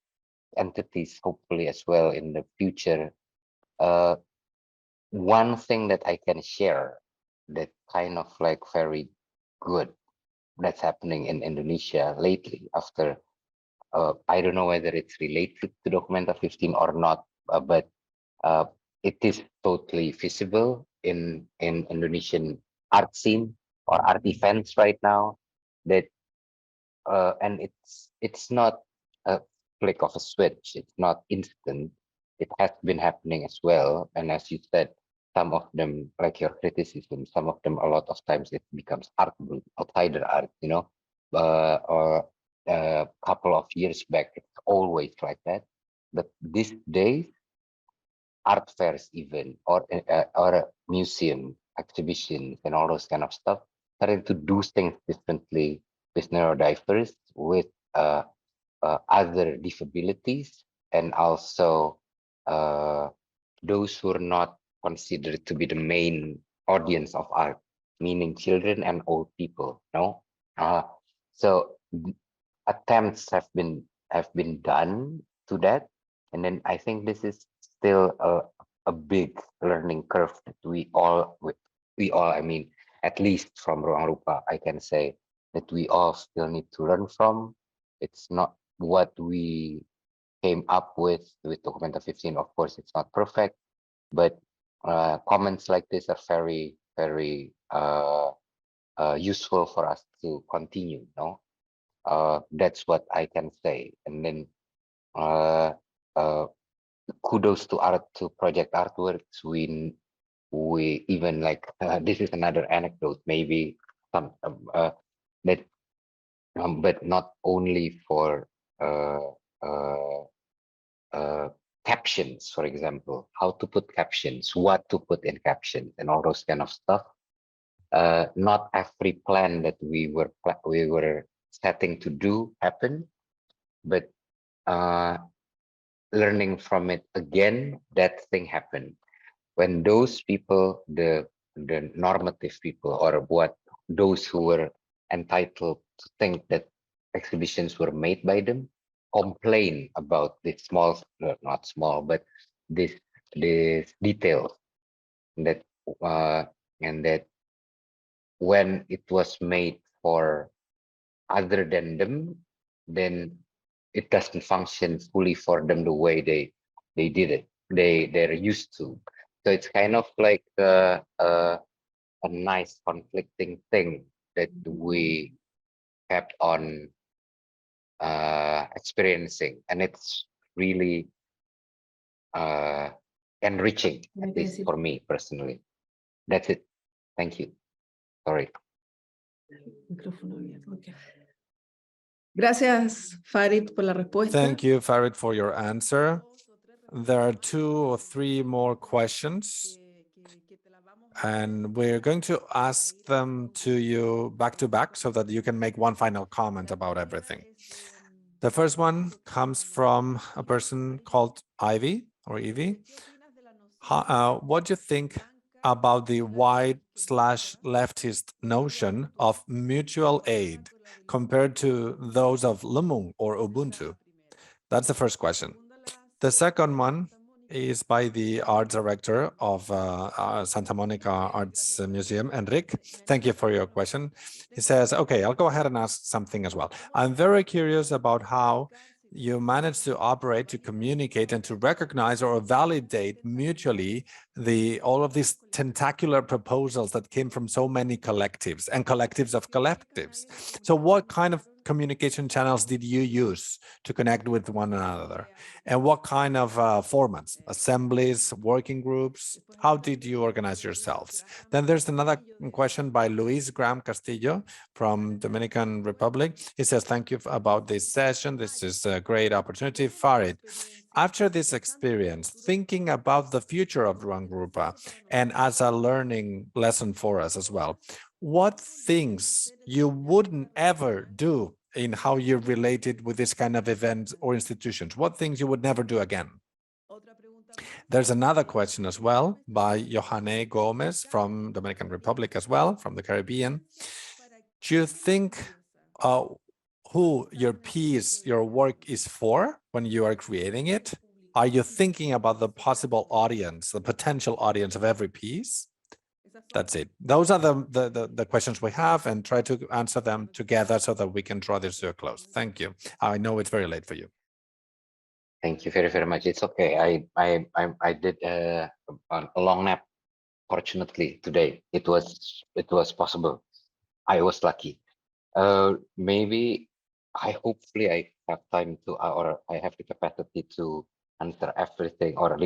entities, hopefully as well in the future. One thing that I can share that kind of like very good that's happening in Indonesia lately after, I don't know whether it's related to documenta 15 or not, but it is totally visible in Indonesian art scene or art events right now, that and it's not a flick of a switch, it's not instant, it has been happening as well. And as you said, some of them, like your criticism, some of them a lot of times it becomes art, outsider art, or a couple of years back it's always like that. But these days, art fairs even, or museum exhibitions and all those kind of stuff, starting to do things differently with neurodiverse, with other disabilities, and also those who are not considered to be the main audience of art, meaning children and old people. So attempts have been done to that, and then I think this is still a big learning curve that we all, I mean, at least from ruangrupa, I can say that we all still need to learn from. It's not what we came up with documenta 15. Of course, it's not perfect, but comments like this are very, very useful for us to continue. That's what I can say. And then kudos to Project Artworks. We even like this is another anecdote, maybe some that but not only for captions, for example, how to put captions, what to put in captions, and all those kind of stuff. Not every plan that we were setting to do happened, but learning from it again, that thing happened. When those people, the normative people, or what those who were entitled to think that exhibitions were made by them, complain about this small, not small, but this detail that and that when it was made for other than them, then it doesn't function fully for them the way they did it. They're used to. So it's kind of like a nice conflicting thing that we kept on experiencing, and it's really enriching, at least for me personally. That's it. Thank you. Sorry. Micrófono abierto. Okay. Gracias, Farid, por la respuesta. Thank you, Farid, for your answer. There are 2 or 3 more questions, and we're going to ask them to you back to back so that you can make one final comment about everything. The first one comes from a person called Ivy or Evie. What do you think about the wide/leftist notion of mutual aid compared to those of Lumbung or Ubuntu? That's the first question. The second one is by the art director of Santa Monica Arts Museum, Enric. Thank you for your question. He says, okay, I'll go ahead and ask something as well. I'm very curious about how you manage to operate, to communicate, and to recognize or validate mutually all of these tentacular proposals that came from so many collectives and collectives of collectives. So what kind of communication channels did you use to connect with one another? And what kind of formats, assemblies, working groups? How did you organize yourselves? Then there's another question by Luis Graham Castillo from Dominican Republic. He says, thank you about this session. This is a great opportunity. Farid, after this experience, thinking about the future of ruangrupa and as a learning lesson for us as well, what things you wouldn't ever do in how you're related with this kind of events or institutions? What things you would never do again? There's another question as well by Johanne Gomez from Dominican Republic as well, from the Caribbean. Do you think who your piece, your work is for when you are creating it? Are you thinking about the possible audience, the potential audience of every piece? That's it. Those are the questions we have, and try to answer them together so that we can draw this to a close. Thank you. I know it's very late for you. Thank you very, very much. It's okay. I did a long nap. Fortunately, today it was possible. I was lucky. Maybe hopefully I have time to, or I have the capacity to answer everything or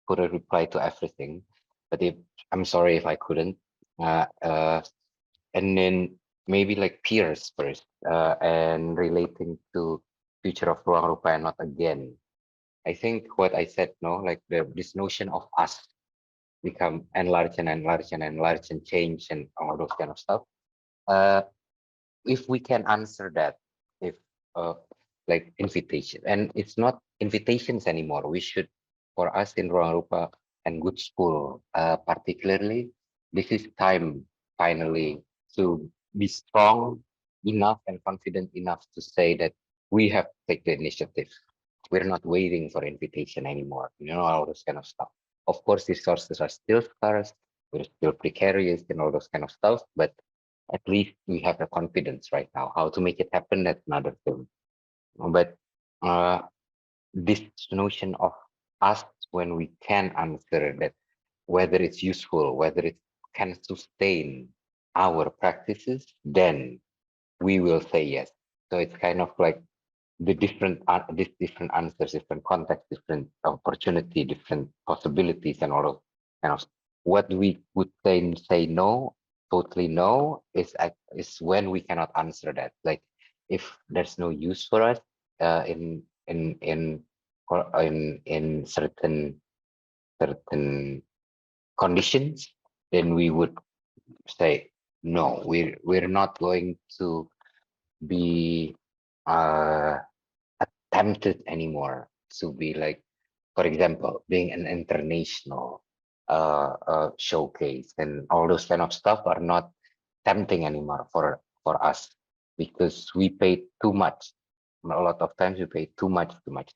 put a reply to everything. But I'm sorry if I couldn't. And then maybe like peers first, and relating to future of ruangrupa and not again. I think what I said, like this notion of us become enlarge and enlarge and enlarge and change and all those kind of stuff. If we can answer that, if like invitation, and it's not invitations anymore. We should, for us in ruangrupa and good school, particularly, this is time finally to be strong enough and confident enough to say that we have to take the initiative. We're not waiting for invitation anymore, all those kind of stuff. Of course, resources are still scarce, we're still precarious and all those kind of stuff, but at least we have the confidence right now. How to make it happen, that's another thing. But this notion of us, when we can answer that, whether it's useful, whether it can sustain our practices, then we will say yes. So it's kind of like the different answers, different context, different opportunity, different possibilities, and all of kind of what we would say no, totally no, is when we cannot answer that. Like if there's no use for us in certain conditions, then we would say no. We're not going to be tempted anymore to be like, for example, being an international showcase and all those kind of stuff are not tempting anymore for us, because we pay too much. A lot of times we pay too much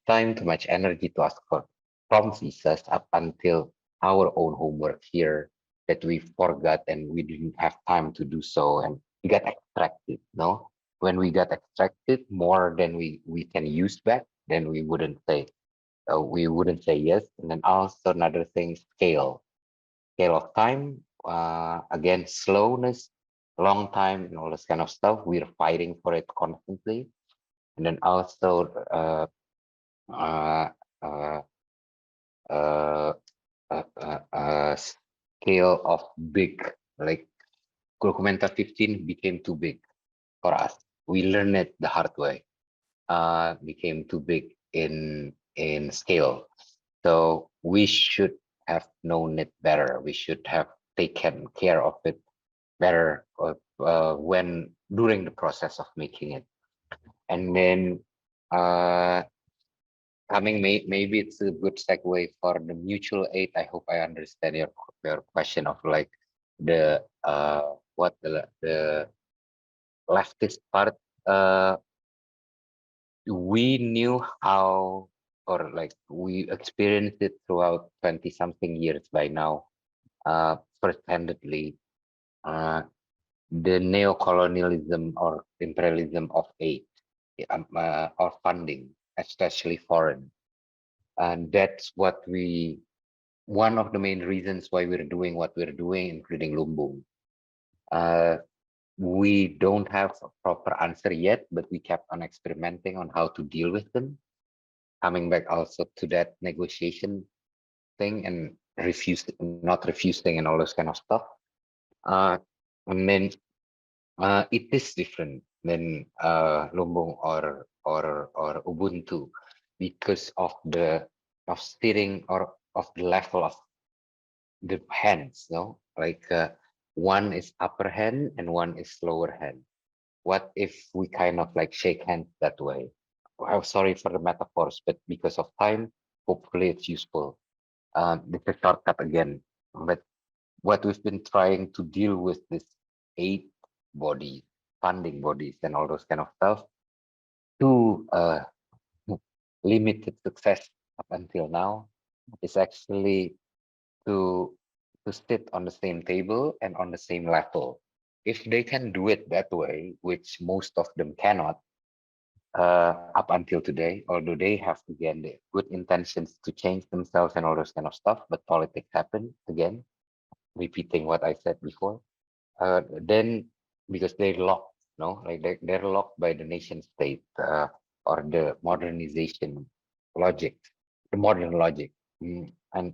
time, too much energy to ask for from visas up until our own homework here that we forgot and we didn't have time to do so, and we got extracted. No, when we got extracted more than we can use back, then we wouldn't say yes. And then also another thing, scale of time, again, slowness, long time, and all this kind of stuff. We're fighting for it constantly. And then also scale of big, like documenta 15 became too big for us. We learned it the hard way. Became too big in scale. So we should have known it better. We should have taken care of it better when during the process of making it. And then maybe it's a good segue for the mutual aid. I hope I understand your question of like the what the leftist part. We knew how, or like we experienced it throughout 20 something years by now, first-handedly, the neo-colonialism or imperialism of aid or funding, especially foreign. And that's one of the main reasons why we're doing what we're doing, including Lumbung. We don't have a proper answer yet, but we kept on experimenting on how to deal with them. Coming back also to that negotiation thing and not refusing and all this kind of stuff. And then it is different than Lumbung or Ubuntu because of the steering or of the level of the hands, no? Like one is upper hand and one is lower hand. What if we kind of like shake hands that way? I'm sorry for the metaphors, but because of time, hopefully it's useful. This is a shortcut again, but what we've been trying to deal with this aid body, funding bodies, and all those kind of stuff to limited success up until now is actually to sit on the same table and on the same level. If they can do it that way, which most of them cannot, up until today, although they have again the good intentions to change themselves and all those kind of stuff, but politics happen again, repeating what I said before. Then because they're locked, no, like they're locked by the nation state or the modernization logic, the modern logic, and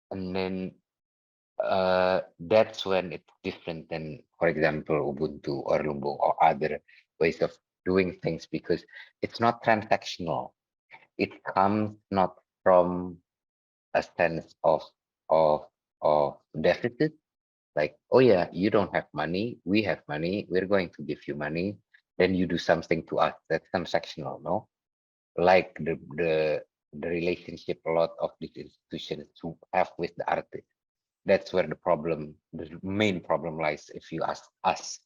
then that's when it's different than, for example, Ubuntu or Lumbung or other ways of doing things, because it's not transactional. It comes not from a sense of deficit, like, oh yeah, you don't have money, we have money, we're going to give you money, then you do something to us. That's transactional, no? Like the relationship a lot of these institutions to have with the artist. That's where the main problem lies, if you ask us.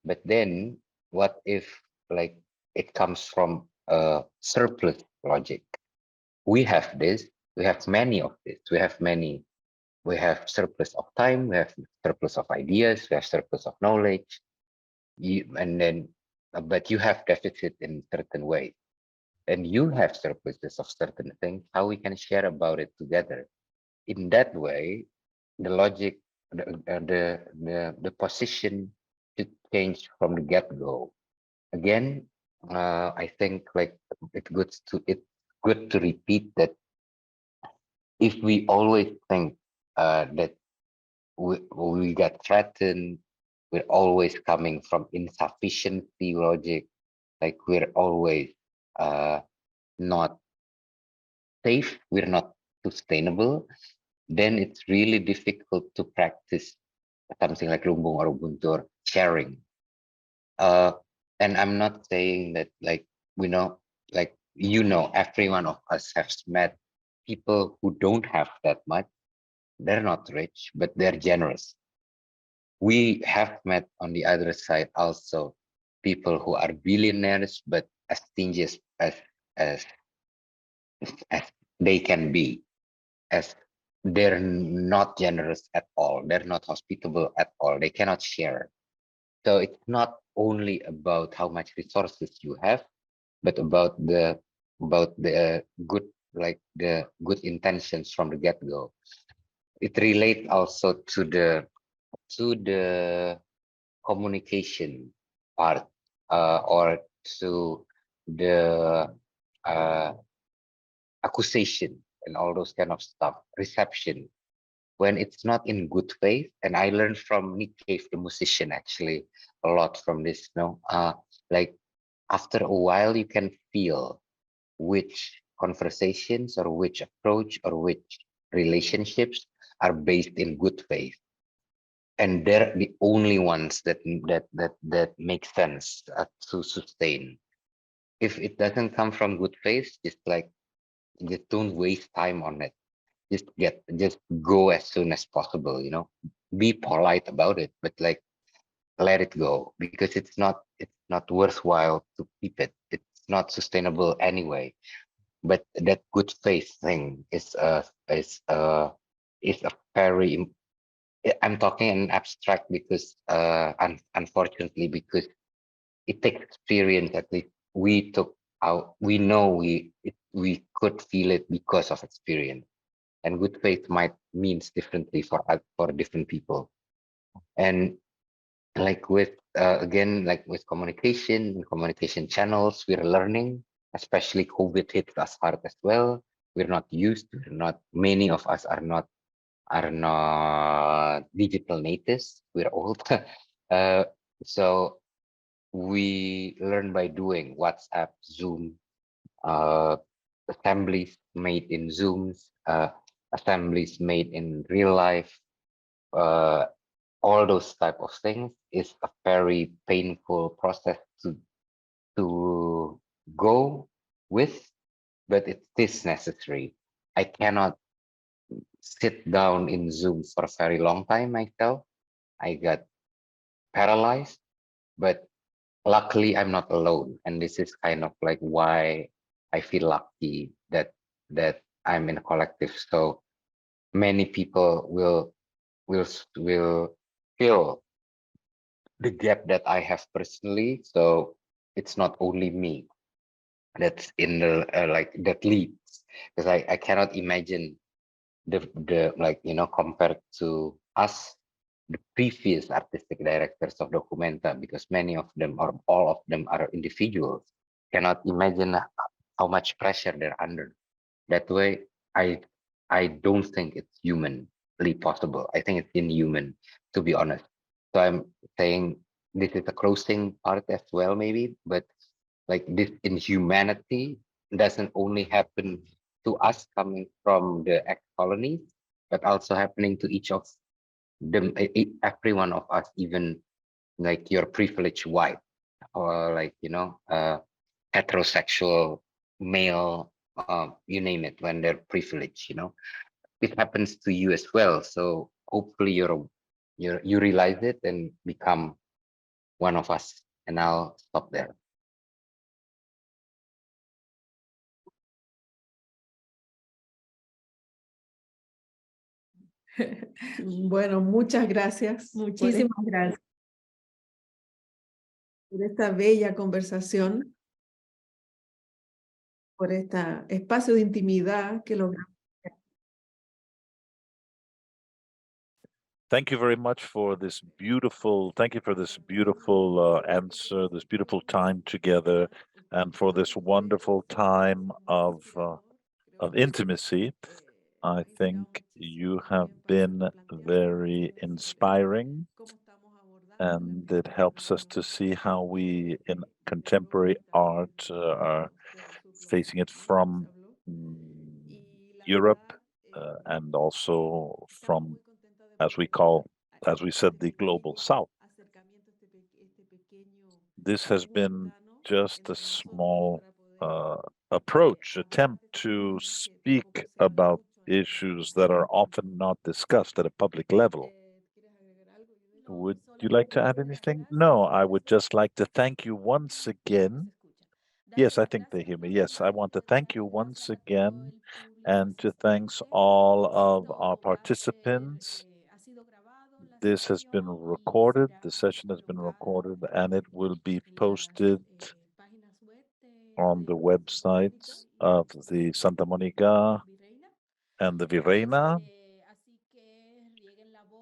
But then what if like it comes from a surplus logic? We have this, we have many of this, we have surplus of time, we have surplus of ideas, we have surplus of knowledge, but you have deficit in certain ways, and you have surpluses of certain things. How we can share about it together? In that way, the logic, the position should change from the get-go. again, I think like it's good to repeat that if we always think that we get threatened, we're always coming from insufficiency logic, like we're always not safe, we're not sustainable, then it's really difficult to practice something like Lumbung or Ubuntu or sharing. And I'm not saying that like, like, every one of us has met people who don't have that much. They're not rich, but they're generous. We have met on the other side also people who are billionaires, but as stingy as they can be, as they're not generous at all. They're not hospitable at all. They cannot share. So it's not only about how much resources you have, but about the good, like the good intentions from the get-go. It relates also to the communication part, or to the accusation and all those kind of stuff, reception, when it's not in good faith. And I learned from Nick Cave, the musician, actually a lot from this. Like after a while, you can feel which conversations or which approach or which relationships are based in good faith, and they're the only ones that make sense to sustain. If it doesn't come from good faith, just don't waste time on it. Just go as soon as possible. Be polite about it, but like let it go, because it's not worthwhile to keep it. It's not sustainable anyway. But that good faith thing is a very I'm talking in abstract because unfortunately, because it takes experience. At least we know we could feel it because of experience. And good faith might means differently for different people. And like with again, like with communication channels, we're learning. Especially COVID hits us hard as well. We're not used to. Many of us are not digital natives. We're old. So we learn by doing. WhatsApp, Zoom, assemblies made in Zooms, assemblies made in real life, all those type of things is a very painful process to go with, but it is necessary. I cannot sit down in Zoom for a very long time myself. I got paralyzed, but luckily I'm not alone. And this is kind of like why I feel lucky that I'm in a collective. So many people will fill the gap that I have personally. So it's not only me that's in the that leads, because I cannot imagine the like compared to us, the previous artistic directors of Documenta, because many of them or all of them are individuals, cannot imagine how much pressure they're under. That way, I don't think it's humanly possible. I think it's inhuman, to be honest. So I'm saying this is a closing part as well, maybe, but like this inhumanity doesn't only happen to us coming from the ex-colonies, but also happening to each of them, every one of us, even like your privileged white or like heterosexual male, you name it, when they're privileged, it happens to you as well. So hopefully you realize it and become one of us. And I'll stop there. Bueno, muchas gracias. Muchísimas gracias. Por esta bella conversación, por este espacio de intimidad que logramos. Thank you very much for this beautiful, thank you for this beautiful answer, this beautiful time together, and for this wonderful time of intimacy. I think you have been very inspiring, and it helps us to see how we in contemporary art are facing it from Europe and also from, as we said, the global South. This has been just a small attempt to speak about issues that are often not discussed at a public level. Would you like to add anything? No, I would just like to thank you once again. Yes, I think they hear me. Yes, I want to thank you once again and to thanks all of our participants. This has been recorded, the session has been recorded, and it will be posted on the websites of the Santa Monica and the Virreina.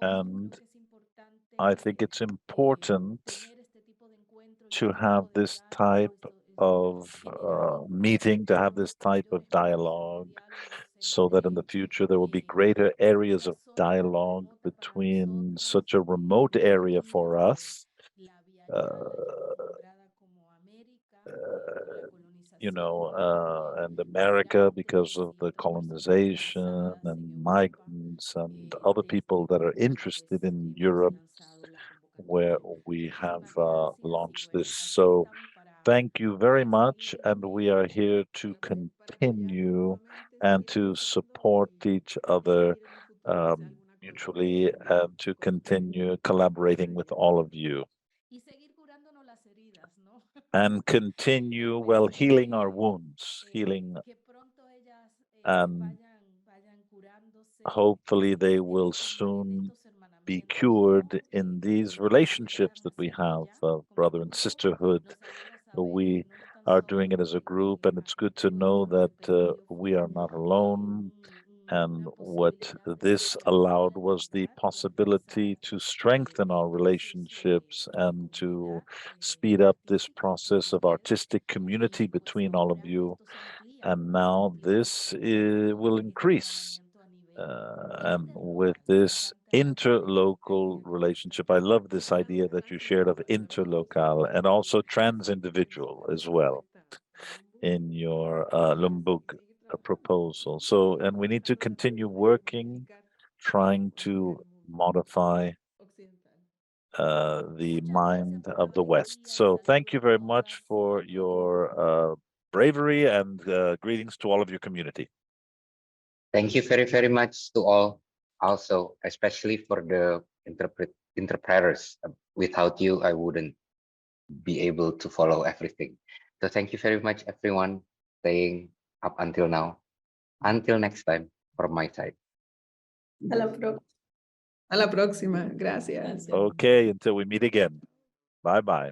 And I think it's important to have this type of meeting, to have this type of dialogue, so that in the future there will be greater areas of dialogue between such a remote area for us, and America because of the colonization and migrants and other people that are interested in Europe, where we have launched this. So thank you very much, and we are here to continue and to support each other mutually and to continue collaborating with all of you. And continue, well, healing our wounds, and hopefully they will soon be cured in these relationships that we have of brother and sisterhood. We are doing it as a group, and it's good to know that we are not alone. And what this allowed was the possibility to strengthen our relationships and to speed up this process of artistic community between all of you. And now this will increase. And with this interlocal relationship, I love this idea that you shared of interlocal and also trans-individual as well in your Lumbung proposal. So, and we need to continue working, trying to modify the mind of the West. So thank you very much for your bravery, and greetings to all of your community. Thank you very, very much to all, also, especially for the interpreters. Without you, I wouldn't be able to follow everything. So thank you very much, everyone, staying up until now. Until next time, from my side. A la próxima. Gracias. Okay, until we meet again. Bye-bye.